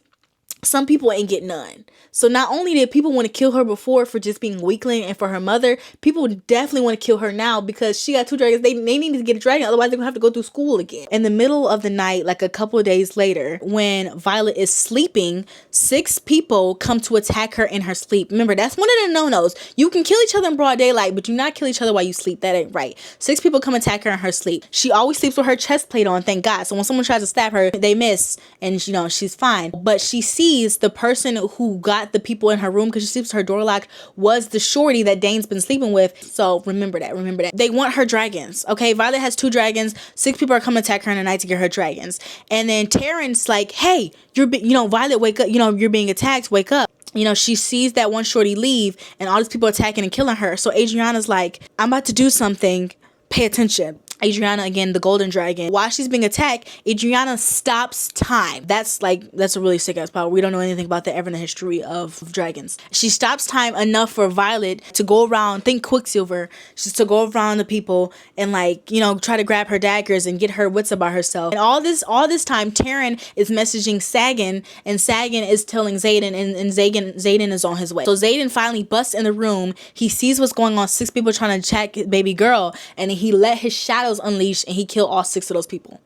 Some people ain't get none. So not only did people want to kill her before for just being weakling and for her mother, people definitely want to kill her now because she got 2 dragons. They need to get a dragon, otherwise they're going to have to go through school again. In the middle of the night, like a couple of days later, when Violet is sleeping, 6 people come to attack her in her sleep. Remember, that's one of the no-nos. You can kill each other in broad daylight, but do not kill each other while you sleep. That ain't right. 6 people come attack her in her sleep. She always sleeps with her chest plate on, thank God. So when someone tries to stab her, they miss, and you know, she's fine. But she sees the person who got the people in her room, because she sleeps with her door locked, was the shorty that Dane's been sleeping with. So remember that. They want her dragons. Okay, Violet has 2 dragons. 6 people are coming to attack her in the night to get her dragons. And then Terrence like, hey, Violet, wake up. You know, you're being attacked. Wake up. You know, she sees that one shorty leave and all these people attacking and killing her. So Adriana's like, I'm about to do something. Pay attention. Adriana, again, the golden dragon. While she's being attacked, Adriana stops time. That's a really sick ass power. We don't know anything about that ever in the history of dragons. She stops time enough for Violet to go around, think Quicksilver, just to go around the people and like, you know, try to grab her daggers and get her wits about herself. And all this time, Terran is messaging Sagan, and Sagan is telling Zaden, and Zaden is on his way. So Zaden finally busts in the room. He sees what's going on, 6 people trying to attack baby girl, and he let his shadow Violet's unleashed and he killed all 6 of those people.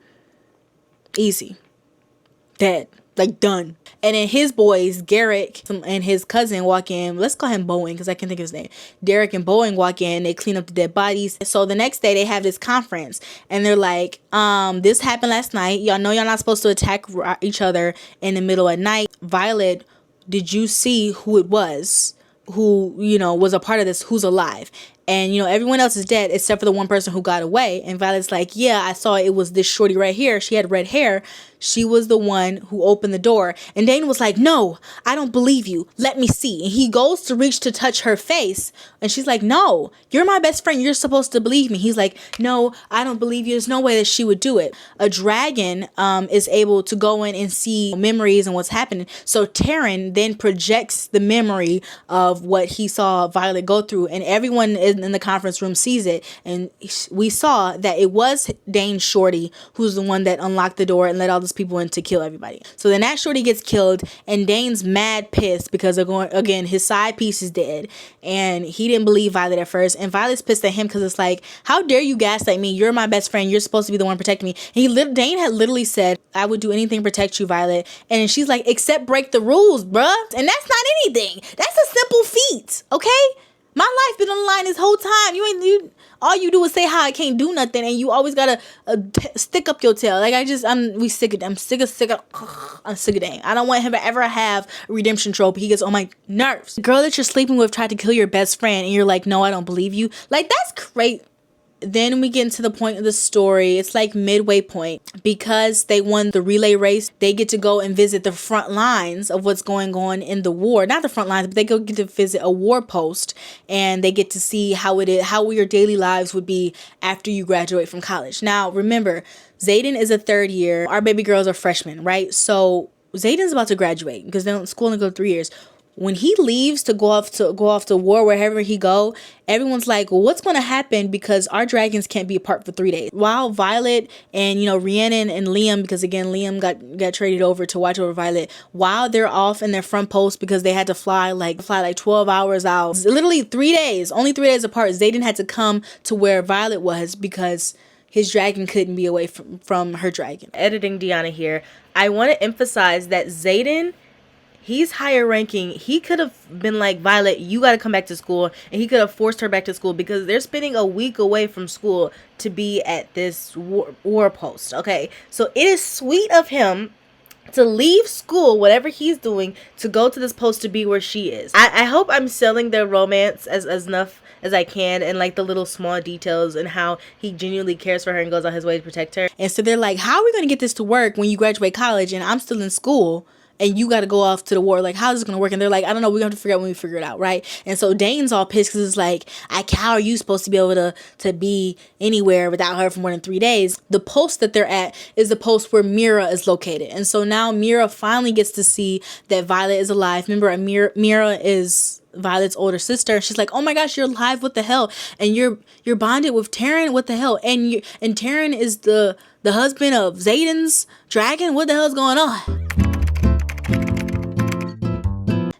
Easy. Dead. Like, done. And then his boys, Garrick and his cousin, walk in. Let's call him Boeing because I can't think of his name. Derek and Boeing walk in. They clean up the dead bodies. So the next day they have this conference and they're like, this happened last night. Y'all know y'all not supposed to attack each other in the middle of night. Violet, did you see who it was who, you know, was a part of this, who's alive? And, you know, everyone else is dead except for the one person who got away. And Violet's like, yeah, I saw it was this shorty right here. She had red hair. She was the one who opened the door. And Dane was like, no, I don't believe you. Let me see. And he goes to reach to touch her face. And she's like, no, you're my best friend. You're supposed to believe me. He's like, no, I don't believe you. There's no way that she would do it. A dragon is able to go in and see memories and what's happening. So Taryn then projects the memory of what he saw Violet go through. And everyone in the conference room sees it. And we saw that it was Dane Shorty who's the one that unlocked the door and let all those people in to kill everybody. So then that Shorty gets killed and Dane's mad pissed because they're going, again, his side piece is dead and he didn't believe Violet at first. And Violet's pissed at him because it's like, how dare you gaslight me? You're my best friend. You're supposed to be the one protecting me. And Dane had literally said, I would do anything to protect you, Violet. And she's like, except break the rules, bruh. And that's not anything. That's a simple feat, okay? My life been on the line this whole time. All you do is say how I can't do nothing, and you always gotta stick up your tail. Like I'm sick of Dane. I don't want him to ever have a redemption trope. He gets on my nerves. The girl that you're sleeping with tried to kill your best friend, and you're like, no, I don't believe you. Like, that's great. Then we get into the point of the story. It's like midway point. Because they won the relay race, they get to go and visit the front lines of what's going on in the war. Not the front lines, but they go get to visit a war post. And they get to see how your daily lives would be after you graduate from college. Now, remember, Zaden is a 3rd year. Our baby girls are freshmen, right? So Zaden's about to graduate because they're in school only go 3 years. When he leaves to go off to war, wherever he go, everyone's like, well, what's going to happen? Because our dragons can't be apart for 3 days. While Violet and, you know, Rhiannon and Liam, because again, Liam got traded over to watch over Violet, while they're off in their front post because they had to fly like 12 hours out. Literally 3 days, only 3 days apart. Zaden had to come to where Violet was because his dragon couldn't be away from her dragon. Editing Dionna here. I want to emphasize that Zaden, he's higher ranking. He could have been like, Violet, you got to come back to school. And he could have forced her back to school because they're spending a week away from school to be at this war post. Okay, so it is sweet of him to leave school, whatever he's doing, to go to this post to be where she is. I hope I'm selling their romance as enough as I can, and like the little small details and how he genuinely cares for her and goes on his way to protect her. And so they're like, how are we going to get this to work when you graduate college and I'm still in school? And you got to go off to the war. Like, how's this going to work? And they're like, I don't know. We're going to figure out when we figure it out, right? And so Dane's all pissed because it's like, how are you supposed to be able to be anywhere without her for more than 3 days? The post that they're at is the post where Mira is located. And so now Mira finally gets to see that Violet is alive. Remember, Mira is Violet's older sister. She's like, oh my gosh, you're alive. What the hell? And you're bonded with Taryn. What the hell? And Taryn is the husband of Zaden's dragon. What the hell's going on?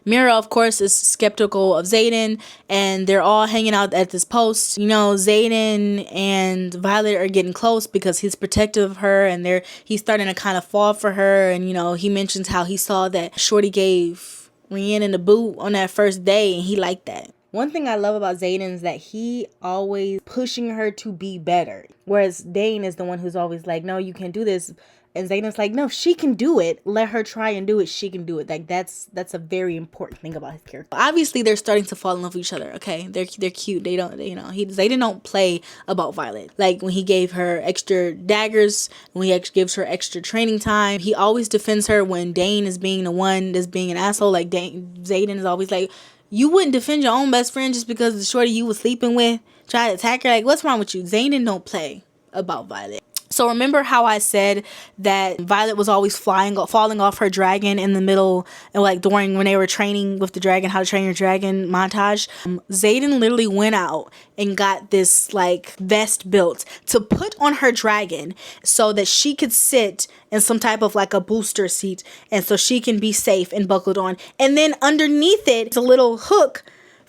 Mira, of course, is skeptical of Zaden, and they're all hanging out at this post. You know, Zaden and Violet are getting close because he's protective of her, and he's starting to kind of fall for her. And, you know, he mentions how he saw that Shorty gave Rhiannon a boot on that first day, and he liked that. One thing I love about Zaden is that he always pushing her to be better, whereas Dane is the one who's always like, no, you can't do this. And Zaden's like, no, she can do it. Let her try and do it. She can do it. Like, that's a very important thing about his character. Obviously, they're starting to fall in love with each other. Okay, they're cute. Zaden don't play about Violet. Like when he gave her extra daggers, when he gives her extra training time, he always defends her when Dane is being the one that's being an asshole. Like Zaden is always like, you wouldn't defend your own best friend just because the shorty you was sleeping with tried to attack her. Like, what's wrong with you? Zaden don't play about Violet. So remember how I said that Violet was always falling off her dragon in the middle, and like during when they were training with the dragon, how to train your dragon montage. Zaden literally went out and got this like vest built to put on her dragon so that she could sit in some type of like a booster seat, and so she can be safe and buckled on. And then underneath it, it's a little hook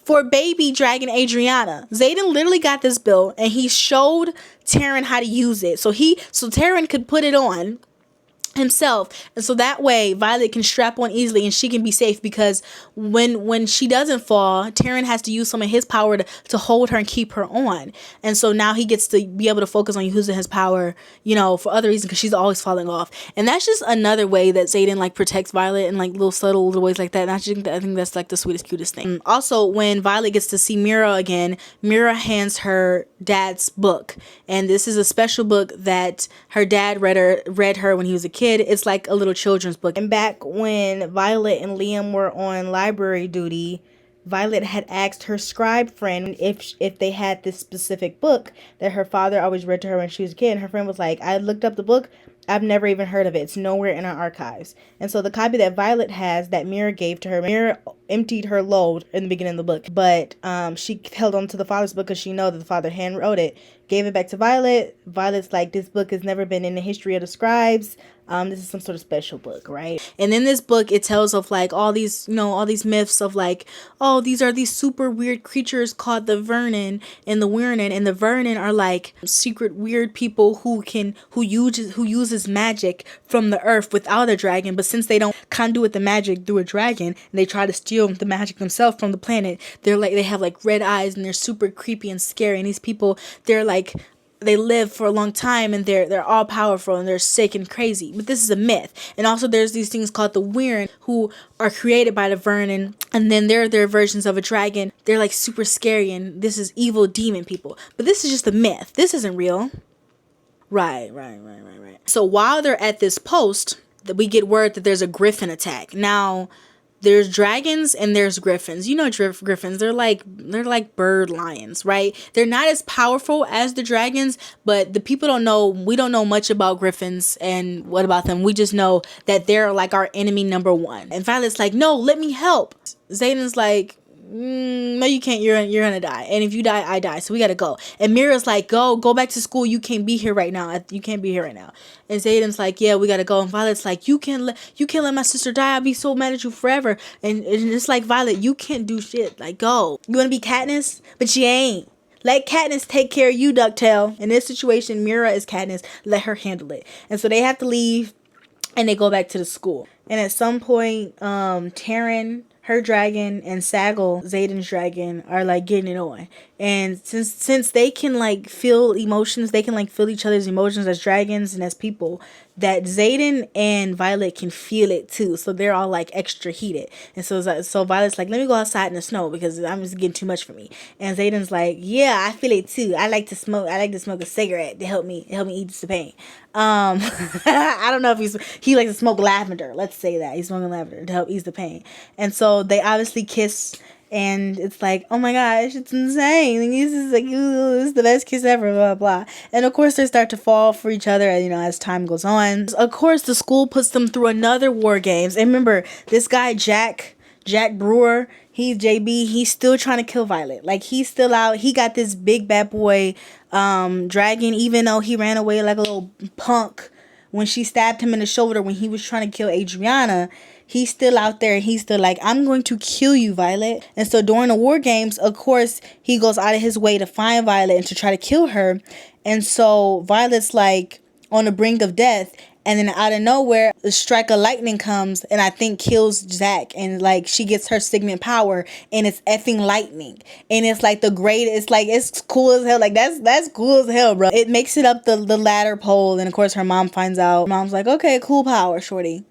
for baby dragon Adriana. Zaden literally got this built and he showed Taryn how to use it. So Taryn could put it on himself, and so that way Violet can strap on easily and she can be safe, because when she doesn't fall, Taryn has to use some of his power to hold her and keep her on. And so now he gets to be able to focus on using his power, you know, for other reasons, because she's always falling off. And that's just another way that Zaden like protects Violet in like little subtle little ways like that. And I think that's like the sweetest, cutest thing. Also, when Violet gets to see Mira again, Mira hands her dad's book, and this is a special book that her dad read her when he was a kid. It's like a little children's book. And back when Violet and Liam were on library duty, Violet had asked her scribe friend if they had this specific book that her father always read to her when she was a kid. And her friend was like, I looked up the book. I've never even heard of it. It's nowhere in our archives. And so the copy that Violet has that Mira gave to her, Mira emptied her load in the beginning of the book. But she held on to the father's book because she know that the father hand wrote it. Gave it back to Violet. Violet's like, this book has never been in the history of the scribes. This is some sort of special book, right? And in this book, it tells of like all these, you know, all these myths of like, oh, these are these super weird creatures called the Vernon and the Wyrnon, and the Vernon are like secret weird people who uses magic from the earth without a dragon, but since they don't conduit the magic through a dragon, and they try to steal the magic themselves from the planet, they have like red eyes and they're super creepy and scary. And these people, they're like, they live for a long time and they're all powerful and they're sick and crazy. But this is a myth. And also there's these things called the Wyrn who are created by the Vernon, and then they're their versions of a dragon. They're like super scary, and this is evil demon people. But this is just a myth. This isn't real. Right. So while they're at this post, we get word that there's a griffin attack. Now, there's dragons and there's griffins. You know griffins, they're like bird lions, right? They're not as powerful as the dragons, but the people don't know, we don't know much about griffins and what about them. We just know that they're like our enemy number one. And Violet's like, no, let me help. Zaden's like, no, you can't. You're gonna die. And if you die, I die. So we gotta go. And Mira's like, go back to school. You can't be here right now. You can't be here right now. And Zaden's like, yeah, we gotta go. And Violet's like, you can't let my sister die. I'll be so mad at you forever. And it's like, Violet, you can't do shit. Like, go. You wanna be Katniss, but she ain't. Let Katniss take care of you, Ducktail. In this situation, Mira is Katniss. Let her handle it. And so they have to leave, and they go back to the school. And at some point, Taryn, her dragon, and Saggle, Zaden's dragon, are like getting it on. And since they can like feel emotions, they can like feel each other's emotions as dragons and as people, that Zaden and Violet can feel it too. So they're all like extra heated. And so Violet's like, let me go outside in the snow because I'm just getting too much for me. And Zaden's like, yeah, I feel it too. I like to smoke a cigarette to help me eat the pain. I don't know if he likes to smoke lavender. Let's say that he's smoking lavender to help ease the pain. And so they obviously kiss, and it's like, oh my gosh, it's insane. This is like, ooh, this is the best kiss ever, blah, blah. And of course they start to fall for each other, you know, as time goes on. Of course, the school puts them through another war games. And remember, this guy, Jack Brewer, he's JB, he's still trying to kill Violet. Like, he's still out. He got this big bad boy dragon, even though he ran away like a little punk when she stabbed him in the shoulder when he was trying to kill Adriana. He's still out there, and he's still like, I'm going to kill you, Violet. And so during the war games, of course, he goes out of his way to find Violet and to try to kill her. And so Violet's like on the brink of death. And then out of nowhere, a strike of lightning comes and I think kills Zach. And like she gets her signet power, and it's effing lightning. And it's like the great, it's like, it's cool as hell. Like that's cool as hell, bro. It makes it up the ladder pole. And of course her mom finds out. Mom's like, okay, cool power, shorty.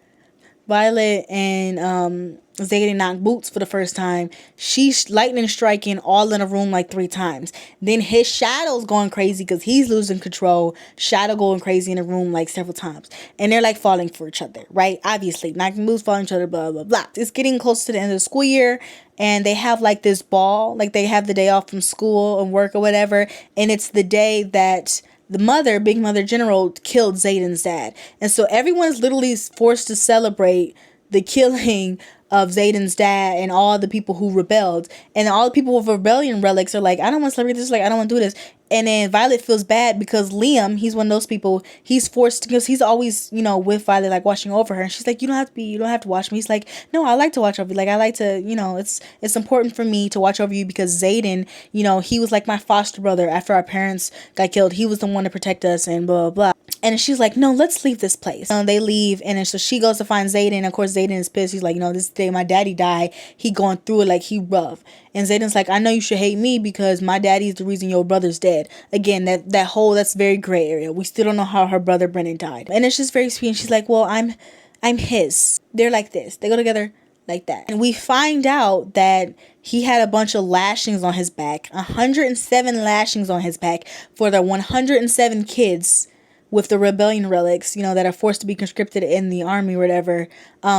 Violet and Zaden knock boots for the first time. She's lightning striking all in a room like 3 times. Then his shadow's going crazy because he's losing control. Shadow going crazy in the room like several times. And they're like falling for each other, right? Obviously, knocking boots, falling each other, blah, blah, blah. It's getting close to the end of the school year. And they have like this ball. Like they have the day off from school and work or whatever. And it's the day that the mother, Big Mother General, killed Zaden's dad. And so everyone is literally forced to celebrate the killing of Zaden's dad and all the people who rebelled. And all the people with rebellion relics are like, I don't want to celebrate this. Like, I don't want to do this. And then Violet feels bad because Liam, he's one of those people, he's forced, because he's always, you know, with Violet, like watching over her. And she's like, you don't have to watch me. He's like, no, I like to watch over you. Like, I like to, you know, it's important for me to watch over you because Zaden, you know, he was like my foster brother after our parents got killed. He was the one to protect us and blah, blah, blah. And she's like, no, let's leave this place. They leave, and then so she goes to find Zaden. Of course, Zaden is pissed. He's like, you know, this day my daddy died. He going through it like he rough. And Zaden's like, I know you should hate me because my daddy's the reason your brother's dead. Again, that's very gray area. We still don't know how her brother Brennan died. And it's just very sweet. And she's like, well, I'm his. They're like this. They go together like that. And we find out that he had a bunch of lashings on his back. 107 lashings on his back for the 107 kids with the rebellion relics, you know, that are forced to be conscripted in the army or whatever,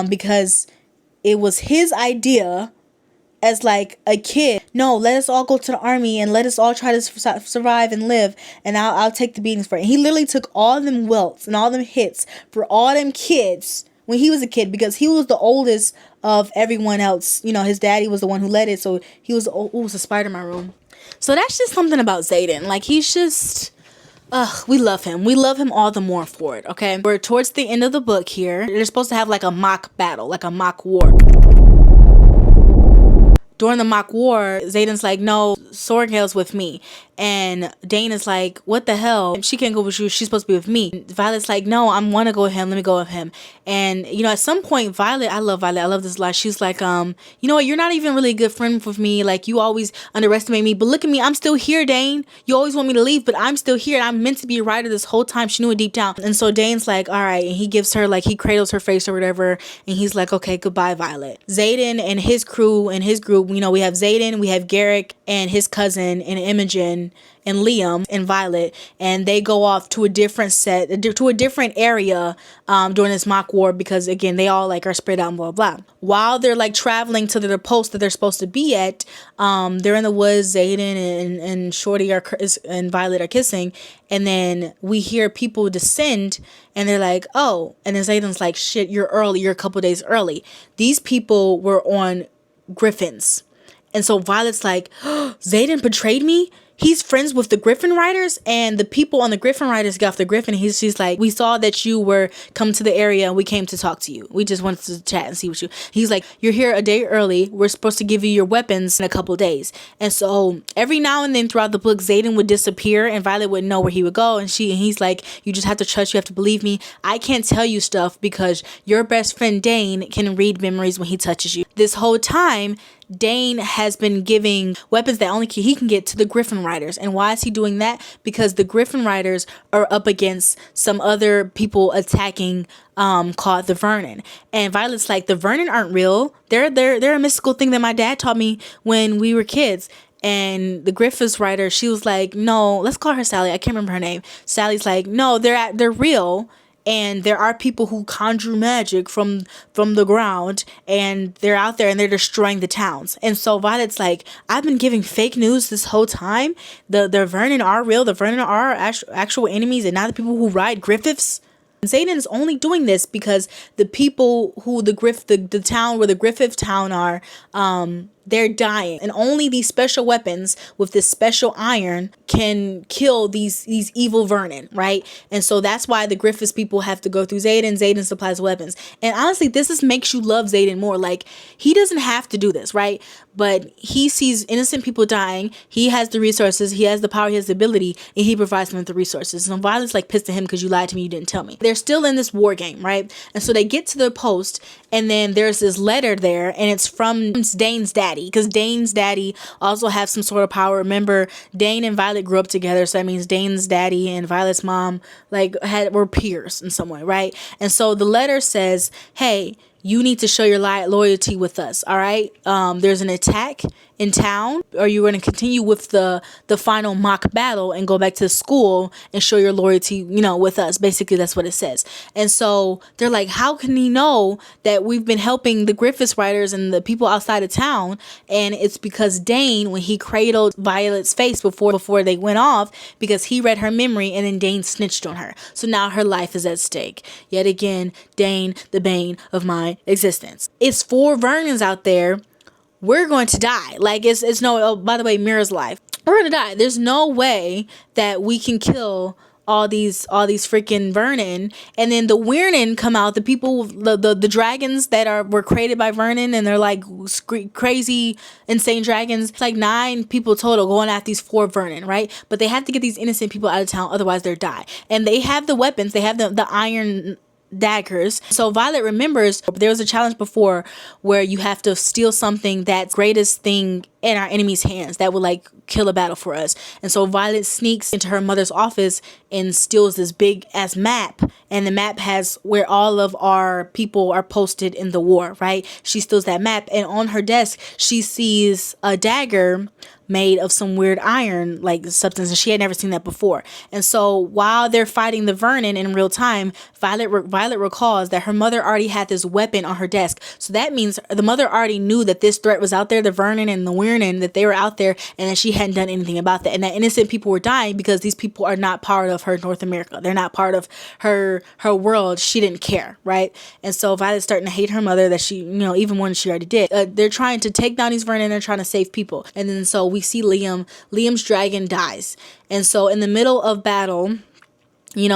because it was his idea as like a kid. No, let us all go to the army and let us all try to survive and live, and I'll take the beatings for it. And he literally took all them welts and all them hits for all them kids when he was a kid, because he was the oldest of everyone else. You know, his daddy was the one who led it, so he was, oh, it was a spider in my room. So that's just something about Zaden. Like, he's just... we love him. We love him all the more for it, okay? We're towards the end of the book here. They're supposed to have like a mock battle, like a mock war. During the mock war, Zaden's like, no, Sorgel's with me. And Dane is like, what the hell? She can't go with you. She's supposed to be with me. Violet's like, no, I want to go with him. Let me go with him. And, you know, at some point, Violet, I love Violet. I love this line. She's like, you know what? You're not even really a good friend with me. Like, you always underestimate me. But look at me. I'm still here, Dane. You always want me to leave, but I'm still here. And I'm meant to be a writer this whole time. She knew it deep down. And so Dane's like, all right. And he gives her, like, he cradles her face or whatever. And he's like, okay, goodbye, Violet. Zaden and his crew and his group, you know, we have Zaden, we have Garrick and his cousin and Imogen and Liam and Violet, and they go off to a different area during this mock war, because again, they all like are spread out and blah blah. While they're like traveling to the post that they're supposed to be at, they're in the woods. Zaden and Shorty and Violet are kissing, and then we hear people descend, and they're like, oh, and then Zaden's like, shit, you're early. You're a couple days early. These people were on griffins. And so Violet's like, oh, Zaden betrayed me? He's friends with the Griffin Riders, and the people on the Griffin Riders got off the Griffin. She's like, we saw that you were coming to the area and we came to talk to you. We just wanted to chat and see what you... He's like, you're here a day early. We're supposed to give you your weapons in a couple days. And so every now and then throughout the book, Zaden would disappear and Violet wouldn't know where he would go. And he's like, you just have to trust, you have to believe me. I can't tell you stuff because your best friend Dane can read memories when he touches you. This whole time, Dane has been giving weapons that only he can get to the Griffin Riders. And why is he doing that? Because the Griffin Riders are up against some other people attacking called the Vernon. And Violet's like, the Vernon aren't real. They're a mystical thing that my dad taught me when we were kids. And the Griffiths writer, she was like, no, let's call her Sally. I can't remember her name. Sally's like, no, they're real. And there are people who conjure magic from the ground, and they're out there and they're destroying the towns. And so Violet's like, I've been giving fake news this whole time. The Vernon are real. The Vernon are actual enemies, and not the people who ride Griffiths. Zaden is only doing this because the people who the town where the Griffith town are, they're dying, and only these special weapons with this special iron can kill these evil Vernon, right? And so that's why the Griffiths people have to go through Zaden. Zaden supplies weapons, and honestly, this makes you love Zaden more. Like, he doesn't have to do this, right? But he sees innocent people dying. He has the resources. He has the power. He has the ability, and he provides them with the resources. And Violet's like pissed at him because you lied to me. You didn't tell me. They're still in this war game, right? And so they get to the post, and then there's this letter there, and it's from Dane's daddy, because Dane's daddy also has some sort of power. Remember, Dane and Violet grew up together, so that means Dane's daddy and Violet's mom were peers in some way, right? And so the letter says, hey, you need to show your loyalty with us, all right? There's an attack in town, or you're going to continue with the final mock battle and go back to school and show your loyalty, with us. Basically, that's what it says. And so they're like, how can he know that we've been helping the Griffiths writers and the people outside of town? And it's because Dane, when he cradled Violet's face before they went off, because he read her memory, and then Dane snitched on her. So now her life is at stake. Yet again, Dane, the bane of my my existence. It's 4 Vernons out there. We're going to die. Like, it's no, oh, by the way, Mira's life. We're going to die. There's no way that we can kill all these freaking Vernon, and then the Weirnon come out, the people, the dragons that were created by Vernon, and they're like crazy insane dragons. It's like 9 people total going at these 4 Vernon, right? But they have to get these innocent people out of town, otherwise they'll die. And they have the weapons, they have the iron daggers. So Violet remembers there was a challenge before where you have to steal something that's greatest thing in our enemy's hands that would like kill a battle for us. And so Violet sneaks into her mother's office and steals this big ass map, and the map has where all of our people are posted in the war, right? She steals that map, and on her desk she sees a dagger made of some weird iron like substance, and she had never seen that before. And so while they're fighting the Vernon in real time, Violet recalls that her mother already had this weapon on her desk. So that means the mother already knew that this threat was out there, the Vernon and the Weirnon, that they were out there, and that she hadn't done anything about that, and that innocent people were dying because these people are not part of her North America. They're not part of her world. She didn't care, right? And so Violet's starting to hate her mother, that she, even more than she already did. They're trying to take down these Vernon, they're trying to save people. And then so we see Liam's dragon dies. And so in the middle of battle,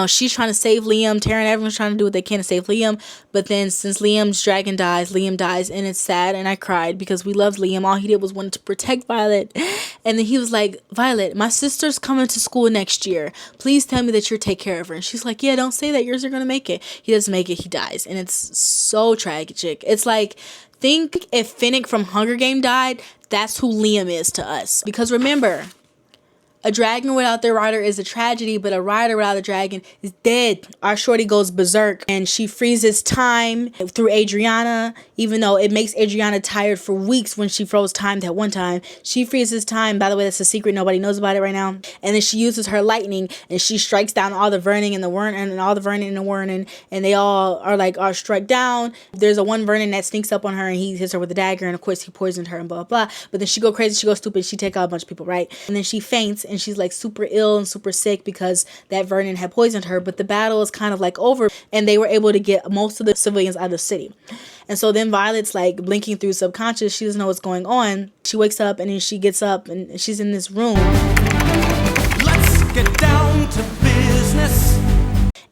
she's trying to save Liam. Tara and everyone's trying to do what they can to save Liam. But then since Liam's dragon dies, Liam dies. And it's sad. And I cried because we loved Liam. All he did was wanted to protect Violet. And then he was like, Violet, my sister's coming to school next year. Please tell me that you'll take care of her. And she's like, yeah, don't say that. Yours are going to make it. He doesn't make it. He dies. And it's so tragic. It's like, think if Finnick from Hunger Game died, that's who Liam is to us. Because remember, a dragon without their rider is a tragedy, but a rider without a dragon is dead. Our shorty goes berserk and she freezes time through Adriana, even though it makes Adriana tired for weeks when she froze time that one time. She freezes time. By the way, that's a secret. Nobody knows about it right now. And then she uses her lightning and she strikes down all the Vernon and the Weirnon and all the Vernon and the Weirnon, and they all are struck down. There's a one Vernon that sneaks up on her and he hits her with a dagger, and of course he poisoned her and blah, blah, blah. But then she go crazy, she goes stupid, she take out a bunch of people, right? And then she faints and she's like super ill and super sick because that Vernon had poisoned her. But the battle is kind of like over and they were able to get most of the civilians out of the city. And so then Violet's like blinking through subconscious. She doesn't know what's going on. She wakes up and then she gets up and she's in this room. Let's get down to business.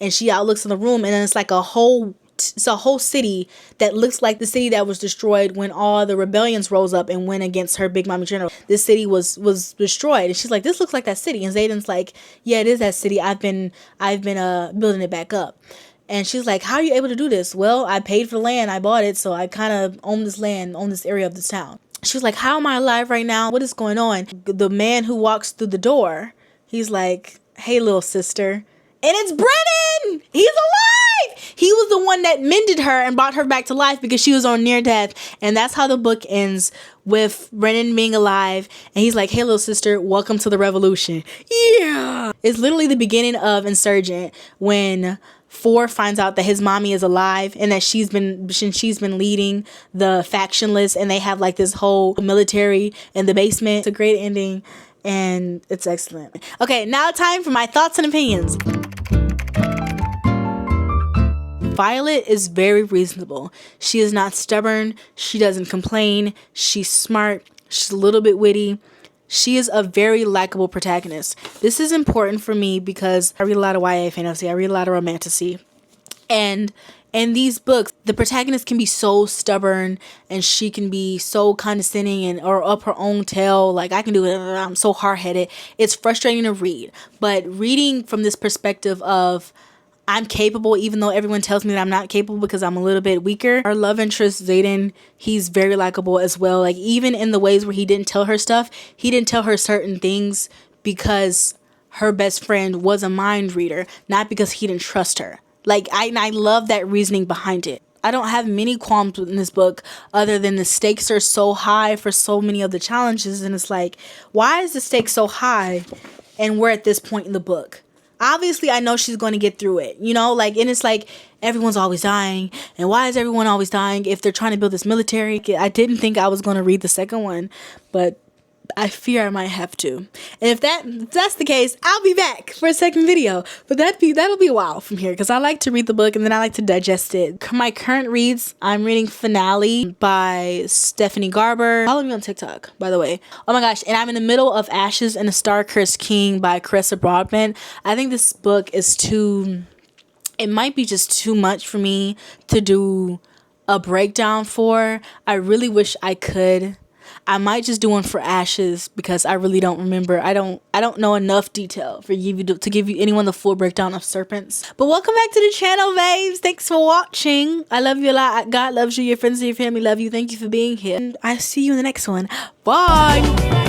And she outlooks in the room, and then it's like a whole city that looks like the city that was destroyed when all the rebellions rose up and went against her big mommy general. This city was destroyed, and she's like, this looks like that city. And Zaden's like, yeah, it is that city. I've been building it back up. And she's like, how are you able to do this? Well, I paid for the land, I bought it, so I kind of own this land, own this area of this town. She was like, how am I alive right now? What is going on? The man who walks through the door, he's like, hey, little sister. And it's Brennan! He's alive! He was the one that mended her and brought her back to life because she was on near death. And that's how the book ends, with Brennan being alive. And he's like, hey, little sister, welcome to the revolution. Yeah! It's literally the beginning of Insurgent when 4 finds out that his mommy is alive and that she's been leading the factionless, and they have like this whole military in the basement. It's a great ending and it's excellent. Okay, now time for my thoughts and opinions. Violet is very reasonable. She is not stubborn. She doesn't complain. She's smart. She's a little bit witty. She is a very likable protagonist. This is important for me because I read a lot of YA fantasy. I read a lot of romantasy. And in these books, the protagonist can be so stubborn and she can be so condescending or up her own tail. Like, I can do it. I'm so hard-headed. It's frustrating to read. But reading from this perspective of I'm capable, even though everyone tells me that I'm not capable because I'm a little bit weaker. Our love interest, Zaden, he's very likable as well. Like, even in the ways where he didn't tell her stuff, he didn't tell her certain things because her best friend was a mind reader, not because he didn't trust her. Like, I love that reasoning behind it. I don't have many qualms in this book other than the stakes are so high for so many of the challenges. And it's like, why is the stakes so high and we're at this point in the book? Obviously, I know she's going to get through it, like, and it's like everyone's always dying. And why is everyone always dying if they're trying to build this military? I didn't think I was going to read the second one, but I fear I might have to. And if that's the case, I'll be back for a second video. But that'll be a while from here because I like to read the book and then I like to digest it. My current reads, I'm reading Finale by Stephanie Garber. Follow me on TikTok, by the way. Oh my gosh, and I'm in the middle of Ashes and a Star-Cursed King by Carissa Broadbent. I think this book is it might be just too much for me to do a breakdown for. I really wish I could. I might just do one for Ashes because I really don't remember. I don't know enough detail for you to give you anyone the full breakdown of Serpents. But welcome back to the channel, babes. Thanks for watching. I love you a lot. God loves you. Your friends and your family love you. Thank you for being here. And I see you in the next one. Bye.